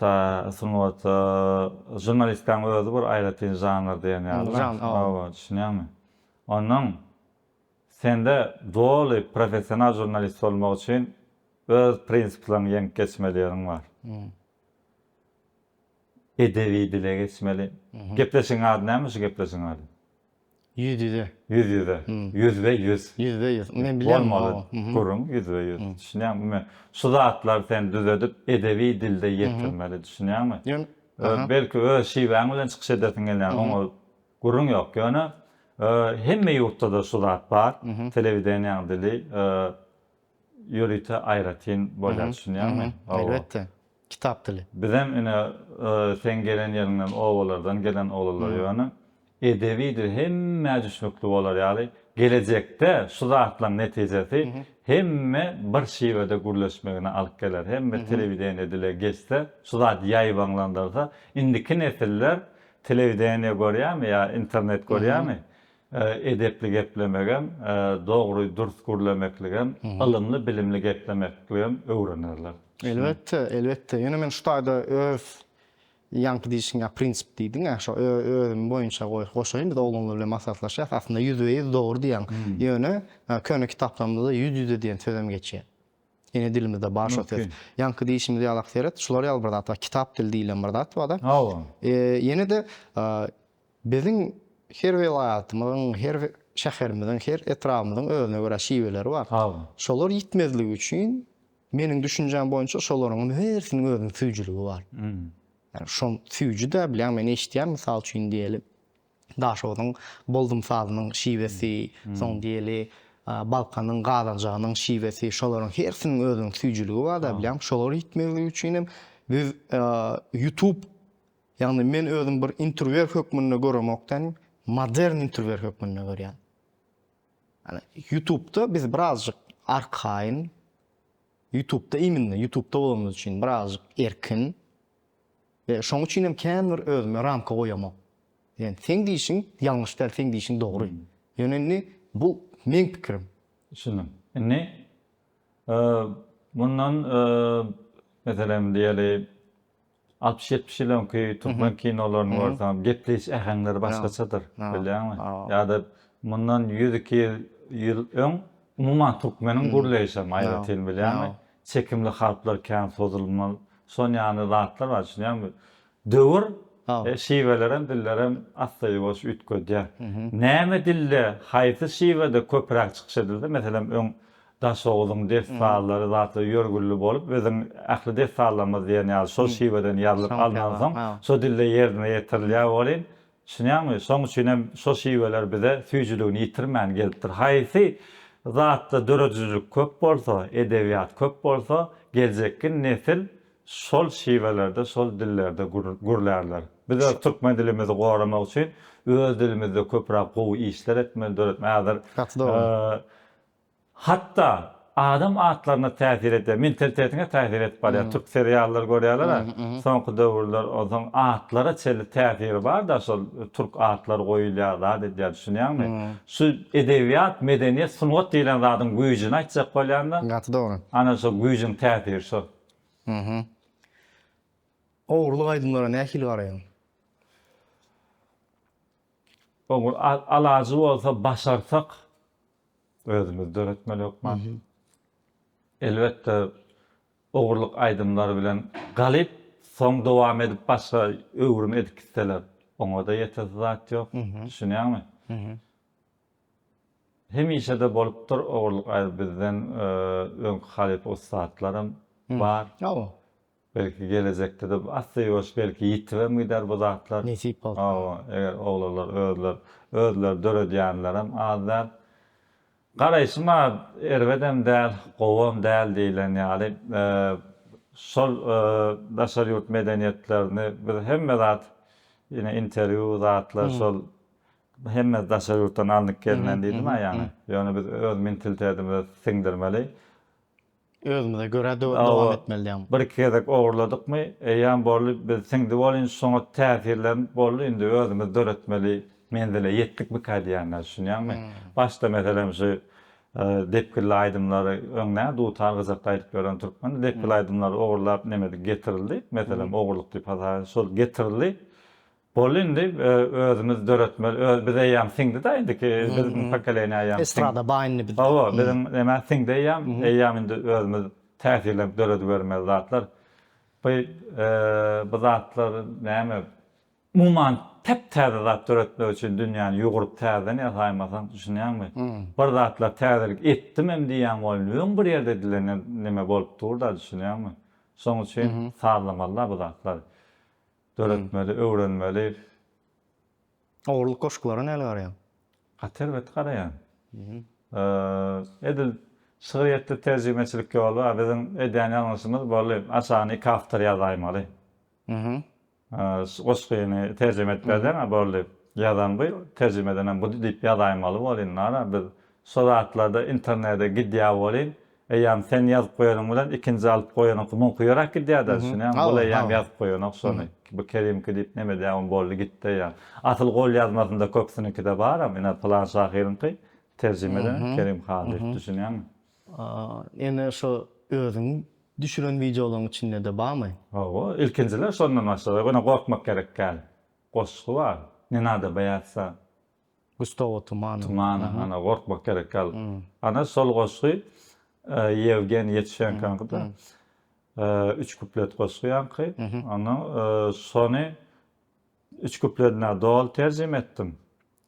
ta sunuwata jurnalistkan özü bir aýratyn janr diýen ýaly. Düşünýärmi? Onuň sende doly professional jurnalist bolmak üçin öz prinsiplaryny ýeňip geçmeleriň bar. Edebi dile geçmeli. Gepleşiň ady näme şu gepleşiň ady? Yüz-yüze. Yüz-yüze. Yüz ve yüz. Yüz. Men bilýän Bolmaly. Gurun yüz ve yüz. Düşünýärmi? Şu zatlar sen düz edip edebi dilde ýetirmeli. Düşünýärmi? Belki öz şiwäň bilen çykyş edersiň gelýär. Oňa gurun ýok. Ýöne hemme ýurtda da şu zat bar. Telewizioniýa dili ýörite aýratyn bolýar. Düşünýärmi? Elbetde. Kitap dili. Bizem ine sen gelen ýerinden owalardan gelen owalar ýöne edebi dil hemme düşnükli bolar ýaly. Gelecekde şu zatlaryň netijesi hemme bir şiwede gürleşmegine alyp geler. Hemme telewizioniýa dile geçse, şu zat ýaýbanlandyrsa, indiki nesiller telewizioniýa görýärmi ýa internet görýärmi? Edepli geplemegem, dogry dürüst gürlemekligem, ilymly bilimli geplemekligem öwrenirler. Elbetde. Ýöne men şu taýda öz ýanky diýişiňe prinsip diýdiň, şo özüm boýunça goşaýyn, biz oğlanlar bilen maslahatlaşýar. Aslında yüz dogry diýen. Ýöne köne kitaplarymda da yüz diýen sözüm geçýär. Ene dilimizde bar şo söz. Ýanky diýişimizde ýalak seret, şolary ýaly bir zat, kitap dili diýilen bir zat bar. Ýene de biziň her vilayatymyzyň, her şäherimiziň, her etrafymyzyň özüne görä şiweleri bar. Şolar ýitmezligi üçin meniň düşünjem boýunça şolaryň hersiniň özüniň süýjüligi bar. Yani şol süýjü de bilen men eşitýän mysal üçin diýelim. Daşowyň boldum sazynyň şiwesi, soň diýeli Balkanyň gazanjagynyň şiwesi, şolaryň hersiniň özüniň süýjüligi bar da bilen şolary ýitmezligi üçin biz YouTube, ýani men özüm bir interwyer hökmünde göremokdan modern interwyer hökmünde görýän. Yani YouTube'da biz birazjyk arkaýyn, YouTube'da iminli, YouTube'da bolamyz üçin birazjyk erkin ve şoň üçin hem käme bir özüme ramka goýamak. Yani sen diýişiň ýalňyş däl, sen diýişiň dogry. Ýöne bu men pikirim. Şunun. Bundan meselem diýeli 60-70 ýylyňky Türkmen kinolaryny görsem, gepleş ähengleri başgaçadyr, bilýärmi? Ýa-da bundan 100-2 ýyl öň umuman Türkmeniň gürleşi aýratyn, bilýärmi? Çekimli harplar kän sozulmaly. Son ýany zatlar bar, düşünýärmi? Döwür şiwelerem, dillerem asly boş ütgödýär. Näme dilde, haýsy şiwede köpräk çykyş edildi? Meselem öň daşowyň defsallary zatly ýörgüllü bolup, biziň ähli defsallarymyz diýen ýaly şol şiweden ýazylyp almansaň, şo dilde ýerine ýetirilýär bolýan. Düşünýärmi? Şoň üçin hem şo şiweler bize süýjüligini ýitirmän gelipdir. Haýsy zatda dörejizlik köp bolsa, edebiýat köp bolsa, geljekki nesil şol şiwelerde, şol dillerde gürlerler. Biz Türkmen dilimizi goramak üçin öz dilimizde köpräk gowy işler etmeli, döretmädir. Hatta adam atlaryna täsir eder, mentalitetine täsir edip barýar. Türk seriallar görýärler, soňky döwürler oňa atlara çeli täsiri bar da şol türk atlar goýulýar da diýär, düşünýärmi? Şu edebiýat, medeniýet, sunat diýilen zadyň güýjüni aýtjak bolýanda. Gatda onu. Ana şo güýjüň täsiri şo. Ogruluk aýdymlara nähili garaýan? Oňur alajy bolsa başarsak özümüz döretmeli ýokma. Elbetde ogruluk aýdymlary bilen galyp soň dowam edip başga öwrüm edip gitseler, oňa da ýeter zat ýok. Düşünýärmi? Hemişe de bolupdyr ogruluk aýdyp bizden öňkü halip ustadlarym bar. Belki gelecekde de asly ýoş belki ýitibem gider bu zatlar. Nesip bolsa. Eger oglanlar özler döredýänlerim azat garaýşyma erwedem däl, gowam däl diýilen ýaly şol daşary ýurt medeniýetlerini biz hemme zat ýene interwýu zatlar şol hemme daşary ýurtdan alnyp gelinen diýdim ýani. Ýöne biz öz mentalitetimizi siňdirmeli. Özümize göre dowam etmeliýär. Bir kerek ogrladykmy, ýan borly biz siňdi bolýan şoňa täsirlen boldy, indi özümiz döretmeli, menzile ýetdik mi kadýanlar, düşünýärmi? Başda meselem şu depkili aydımları öňne dutar gyzakda aýdyp gören türkmen depkili aydımları ogurlap nemedi getirildi. Meselem ogurluk diýip hazır şol getirildi. Bolindi özümüz döretmeli, bize ýam siňdi da indiki bizim pakalene ýam. Estrada baýny bir. Hawa, bizim näme siňdi ýam indi özümüz täsirlep döredip bermeli zatlar. Bu zatlar näme umuman täze zat döretmek üçin dünýäni ýugurup täzeden ýasaýmasaň düşünýärmi? Bir zatlar täzelik etdim hem diýen bolýar, bir ýerde dilen näme bolup durda düşünýärmi? Şoň üçin sağlamalar bu zatlar. Döretmeli, öwrenmeli. Ogurluk goşgulara näle garaýan? Gater bet garaýan. Edil şygyryatda terjimeçilik ýoly, bizim edýän ýalňyşymyz boly, aşany 2 hafta ýazaýmaly. Goşgyny terjime etmeden boly ýazan bu terjimeden bu diýip ýazaýmaly bolýar. Biz soratlarda internetde gidýär bolýan. Eýam sen ýazyp goýanyň bilen ikinji alyp goýanyň mumky ýörak gidýär-de düşünýär. Bula eýam ýazyp goýanyň şonu. Bu kelimki diýip näme diýär boldy gitdi ýa. Atyl gol ýazmasynda köpsüniki de bar, men plan şahyryňky terjimeden kelim hal diýip düşünýärmi? Ene şo özüň düşüren videolaryň içinde de barmy? Hawa, ilkinjiler şondan başlaýar. Buna gorkmak gerek käl. Goşgy bar. Nenade baýatsa Gustavo Tumana. Ana gorkmak gerek käl. Ana sol goşgy Yevgen Yetşenkan'da 3 kuplet goşgyanky. Ana sony 3 kupletine dol terjime etdim.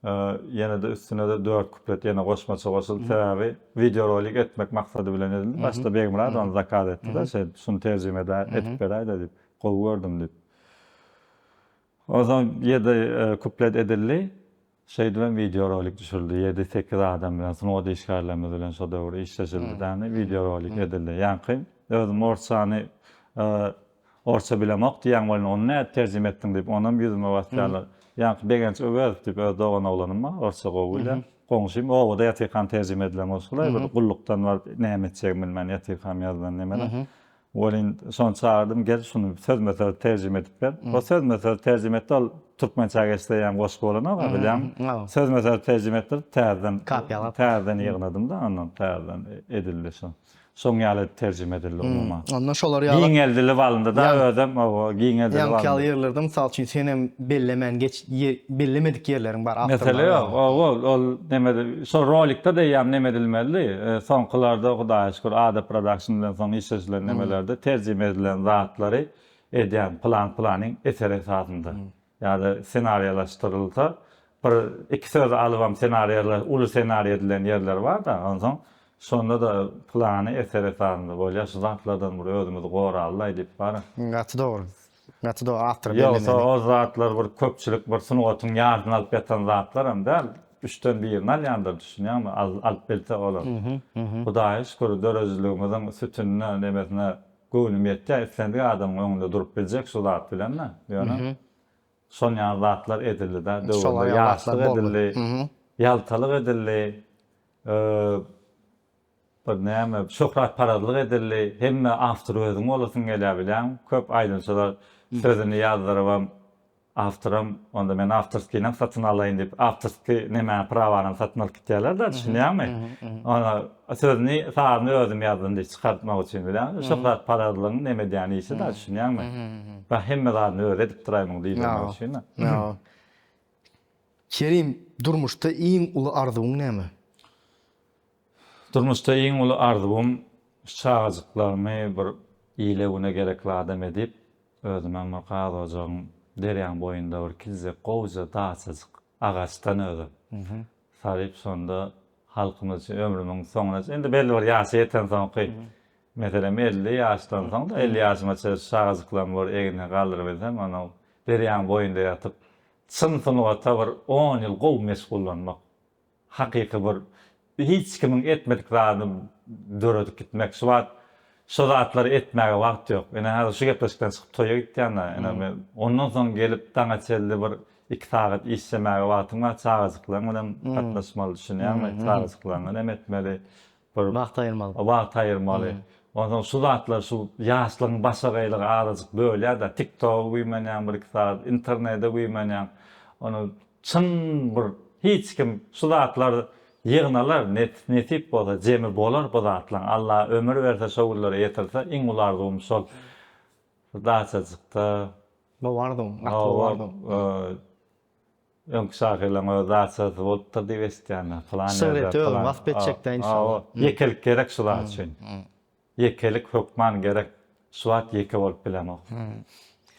Ýene de üstüne de 4 kuplet ýene goşmaça goşuldy. Täbi videorolik etmek maksady bilen edildi. Başda Begmurad onu zakat etdi de sen şunu terjime etip berýär diýip gol gördüm diýip. O zaman 7 kuplet edildi. Şeyden videorolik düşürdü. 7-8 adam bilen sınavda işgärleme bilen şo döwürde işleşildi. Däne videorolik edildi. Ýa-ni özüm orsany orça bilemek diýen bolan onu näde terjime etdiň diýip ondan ýüzüme basýarlar. Ýa-ni begenç öwür diýip öwdogana olanma orça gowy goňşym o da ýatykan terjime edilen bolsalar bir gullukdan bar näme etjek bilmän ýatykan ýazdan nämeler. Bolin son çağırdım gel şunu söz mesele terjime edip ber. O söz mesele terjime etdi Türkmençe geçleyen goşgy bolana var bilýän. Söz mesele terjime etdirip täzeden ýygnadım da ondan täzeden edildi şo. Soň ýaly terjime edildi umuma. Ondan şolary ýaly. Giň eldili balynda da özüm o giň eldili balynda. Ýa-ni ýerlerde mysal üçin senem bellemen geç bellemedik ýerleriň bar. Mesele ýok. Ol nemedi. Şo rolikde de ýam nemedilmeli. Soňkylarda Hudaýa şükür Ada Production bilen soň işleşilen nemelerde terjime edilen zatlary edýän planning eser esasında. Yani senaryolaştırılsa bir iki söz alıvam senaryolar, ulu senaryo edilen yerler var da ondan sonra da planı eser esasında bolýar. Şu zatlardan buraya özümüzi goraly diýip bar. Gaty dogry. Gaty dogry after bellemeli. Ýoksa o zatlar bir köpçülik bir synawatyň ýardyny alyp ýatan zatlar hem de 3-den 1-ni alýandyr düşünýärmi? Alyp belse bolar. Hudaýa şükür dörejligimiziň sütünne nemesine göwnüm ýetdi. Islendik adamyň öňünde durup biljek şu zat bilen ýa-ni. Son ýazatlar edildi da, döwürde ýaşlyk edildi, ýaltalyk edildi, bir näme şöhrat paradylyk edildi, hemme awtor özüň olasyň gelýär bilen, köp aýdynçylar sözüni ýazdyrybam, awtoram, onda men awtorskiňi satyn alaýyn diýip, awtorski näme prawany satyn alyp gitýärler da, düşünýärmi? Ona sözüni saýany özüm ýazdym diýip çykartmak üçin bilen, şöhrat paradylygyň näme diýeni ýa-ni da düşünýärmi? Ba hemmelerini öğretip duraýmyň diýilýär şeýle. Kerim, durmuşda iň uly arzuwuň näme? Durmuşda iň uly arzuwum şagyjyklarmy bir iýlegine gerekli adam edip, özüme maqal ojagym derýän boýunda bir kilze gowja daçasyk agaçdan özüm. Saryp sonda halkymyz ömrümiň soňuna endi belli bir ýaşa ýeten soňky meselem 50 ýaşdan soň da 50 ýaşyma şagyjyklarym bar egine galdyryp edem, ana derýän boýunda ýatyp sınıfynda bir 10 ýyl gowy meşgullanmak. Hakyky bir hiç kimiň etmedik zady döredip gitmek. Şu zatlary etmäge wagt ýok. Ene häzir şu gepleşikden çykyp toýa gitýän. Ondan soň gelip taňa çeldi bir 2 saat işlemäge wagtym bar, çagyjyklar bilen gatnaşmaly düşünýärmi? Çagyjyklarny näme etmeli? Bir Wagt aýyrmaly. Wagt aýyrmaly. Ondan şu zatlar şu ýaşlygyň başagaýlygy arazyk bölýär da TikTok güýmenýän bir 2 saat, internetde güýmenýän. Onu çyn bir hiç kim şu zatlar Yığnalar netip bolar, jemi bolar bu zatlaň. Allah ömür berse şowullary ýetirse, iň ulardygy şol. Daçajykda Bu vardım, aklı vardım. Yok şahirlama daçazy bolup da diýestýän falan Şöhreti öňe vasp etjekde inşallah. Yekelik gerek şular üçin. Yekelik hökman gerek. Suat yeke bolup bilemek.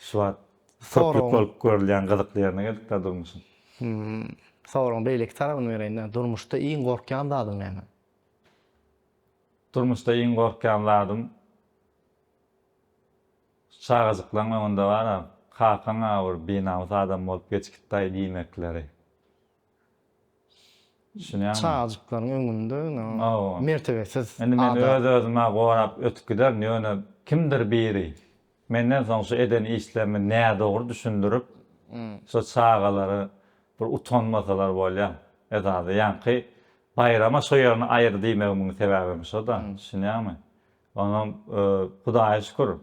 Suat köplük bolup görülýän gyzykly ýerine geldik de durmuşsun. Soňra beýleki tarabyny bereýin. Durmuşda iň gorkýan zadyň näme? Durmuşda iň gorkýan zadym şagazyklaryň öňünde bar, hakan awur binamyz adam bolup geçikdaý diýmekleri. Şunýan Çağcıklaryň öňünde mertebesiz. Endi men öz-özüme gorap ötüp gider, ýöne kimdir biri. Menden soň şu eden işlemi näme dogry düşündirip, şu çağalary bir utanmasalar bolýar. Edady, ýanky bayrama şo ýerine aýyr diýmegiň sebäbim şo da, düşünýärmi? Onuň Hudaýa şükür.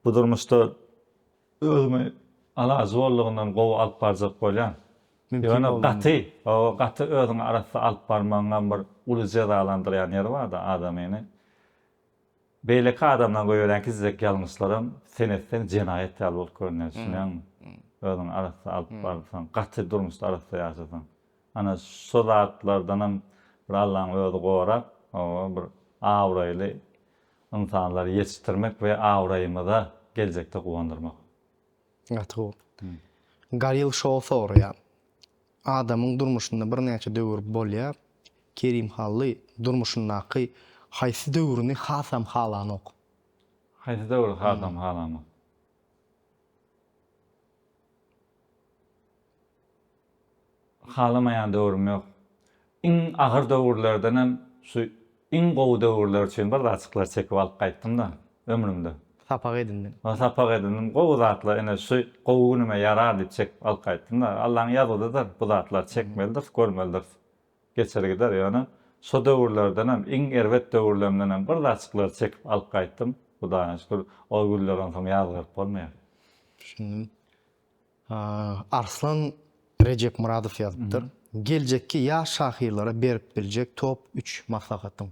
Bu durmuşda özüme ala zorlugyndan gowy alyp barjak bolýan. Ýöne gaty özüň arasy alyp barmagyň bir uly jezalandyrýan ýeri bar da adamyny. Beýleki adamdan goýulan kizek ýalňyşlarym senetden jenaýet ýaly bolup görünýär, düşünýärmi? Özüň arasy alyp barsan, gaty durmuşda arasy ýaşasan. Ana şo zatlardanam bir Allahyň özü gorap, bir awraýly insanlary ýetişdirmek we awraýymyza geljekde gowandyrmak. Gatry. Garil şow sorýar. Adamyň durmuşynda bir näçe döwür bolýar. Kerim hally durmuşyndaky haýsy döwrüni hasam halanok. Haýsy döwür hasam halamy? Halamayan döwrüm ýok. Iň agyr döwürlerdenem şu iň gowy döwürler üçin bir açyklar çekip alyp gaýtdym da ömrümde. Sapak edindin. Sapak edindim. Gowy zatlar ene şu gowy näme ýarar diýip çekip alyp gaýtdym da. Allahyň ýazydydyr. Bu zatlar çekmelidir, görmelidir. Geçer gider ýöne. Şo döwürlerdenem iň erwet döwürlerimden bir açyklar çekip alyp gaýtdym. Hudaýa şükür. O günlerden soň ýazyp bolmaýar. Düşündüm. Arslan Recep Muradow ýazypdyr. Geljekki ýaş şahirlere berip biljek top 3 maslahatym.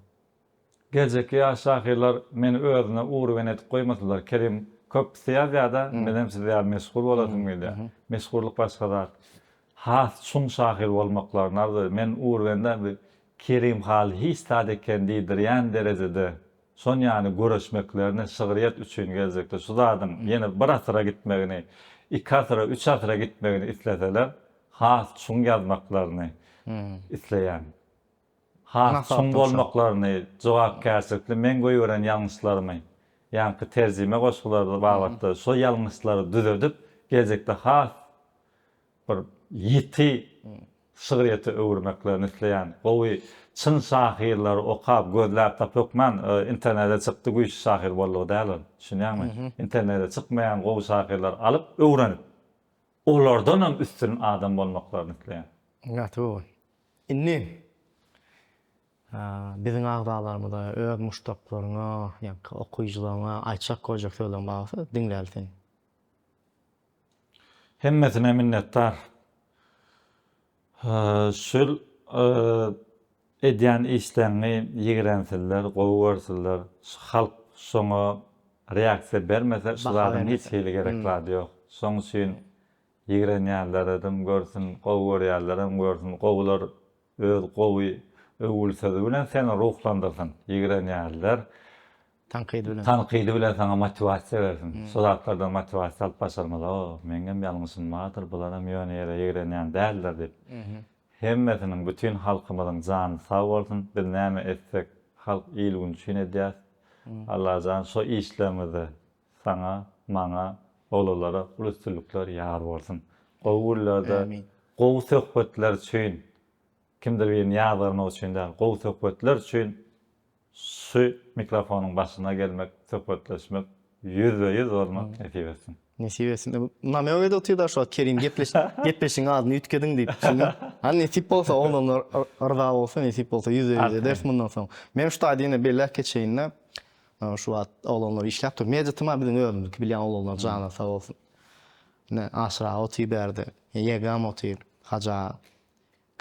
Geljekki ýaş şahirler meni özüne uğru etip goýmasalar, Kerim köp ýa-da menem sizler meşgul bolasym geldi. Meşgulluk başga zat. Has şuň şahir bolmaklaryny ardy. Men uğru bir Kerim hal hiç sadeken diýdirýän derejede son ýany görüşmeklerini şygyryat üçin geljekde şu zadyň ýene bir asyra gitmegini, 2 asyra, 3 asyra gitmegini isleseler, has şuň ýazmaklaryny isleýän. Has şuň bolmaklaryny jogapkärçilikli men goýuran ýalňyşlarymy, ýanky terzime goşgulary baglatda şo ýalňyşlary düzedip geljekde has bir ýeti şygyryaty öwürmeklerini isleýän. Gowy çyn şahirler okap gözläp tapykman internetde çykdy güýç şahir bolýar däl. Düşünýärmi? Internetde çykmaýan gowy şahirler alyp öwrenip olardan hem üstün adam bolmaklaryny isleýän. Gatry. Inni biziň agdalarymyzda öz muştaklaryna, ýa-ni okuyjylaryna aýtjak goýjak sözleň bagasy diňlälsin. Hemmesine minnettar. Şol edýän işlerini ýigrenseler, gowy halk şoňa reaksiýa bermese, şolaryň hiç hili gerek zady ýok. Şoň üçin ýigrenýärlerim görsün, gowy görýärlerim görsün, gowular öz gowy öwülsedi bilen seni ruhlandyrsyn. Ýigrenýärler tanqidi bilen sana motivasiýa bersin. Şolardan motivasiýa alyp başarmalar. Mengem ýalňyşym bardyr, bularym ýöne ýere ýigrenýän däldir diýip. Hemmesiniň bütün halkymyzyň jany sag bolsun. Biz näme etsek halk ýylygyny üçin edýär. Allah jan şo işlemizde sana, maňa, olalara ulustuluklar ýar bolsun. Gowullarda gowy söhbetler üçin kimdir benim ýazgyny üçin däl, gowy söhbetler üçin şu mikrofonuň başyna gelmek, söhbetleşmek, yüz olmak nasip etsin. Nasip etsin. Näme öwede oturýar şu Kerim gepleşiň adyny ütgediň diýip. Ha nasip bolsa olanlar arda bolsa, nasip bolsa yüz ders mundan soň. Men şu taýdyny belläp geçeýinle şu olanlar işläp dur. Mejetima biziň özümiz bilýän olanlar jana sag bolsun. Ne aşra otyp berdi. Ýegam otyp, haja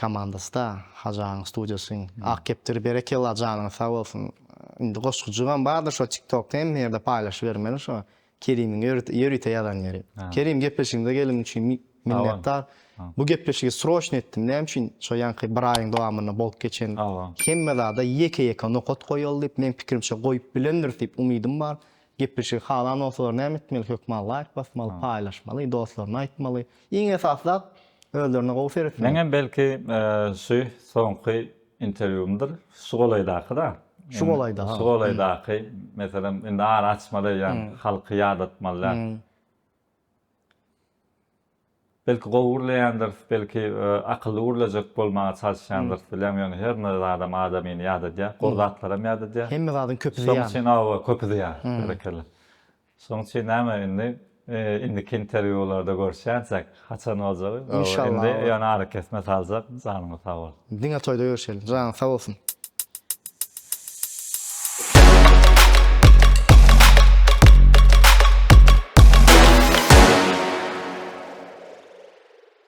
komandasy da Hajanyň studiýasyň akepdir berekel ajanyň sag bolsun. Indi goşgujygan bardy şo TikTok'ta hem ýerde paýlaşyp bermeli şo Kerimiň ýörüte ýadan ýeri. Kerim gepleşiginde gelim üçin minnetdar. Bu gepleşigi sroşn etdim. Näme üçin şo ýanky bir aýyň dowamyny bolup geçen hemmelerde ýeke-ýeke nokot goýuldy diýip men pikirimçe goýup bilendir diýip umydym bar. Gepleşigi halan olsalar näme etmeli? Hökman like basmaly, paýlaşmaly, dostlaryna aýtmaly. Iň esasy özlerine gowy feretmeli. Meňem belki şu soňky interwýumdyr. Şu golaýdaky da. Şu golaýda. Şu golaýdaky meselem indi ara açmaly ýa halky ýadatmaly. Belki gowurlaýandyr, belki akylly urlajak bolmaga çalışýandyr. Bilem ýöne her näde adam adamyny ýadadýar, gowratlara ýadadýar. Hemme zadyň köpüdi Soň üçin awa köpüdýär. Berekeli. Soň üçin näme indiki interwýularda görüşýänsek, haçan boljak? İnşallah. Indi ýöne ara kesme salsak, janyňyz sag bol. Diňe toýda görüşelim. Janyň sag bolsun.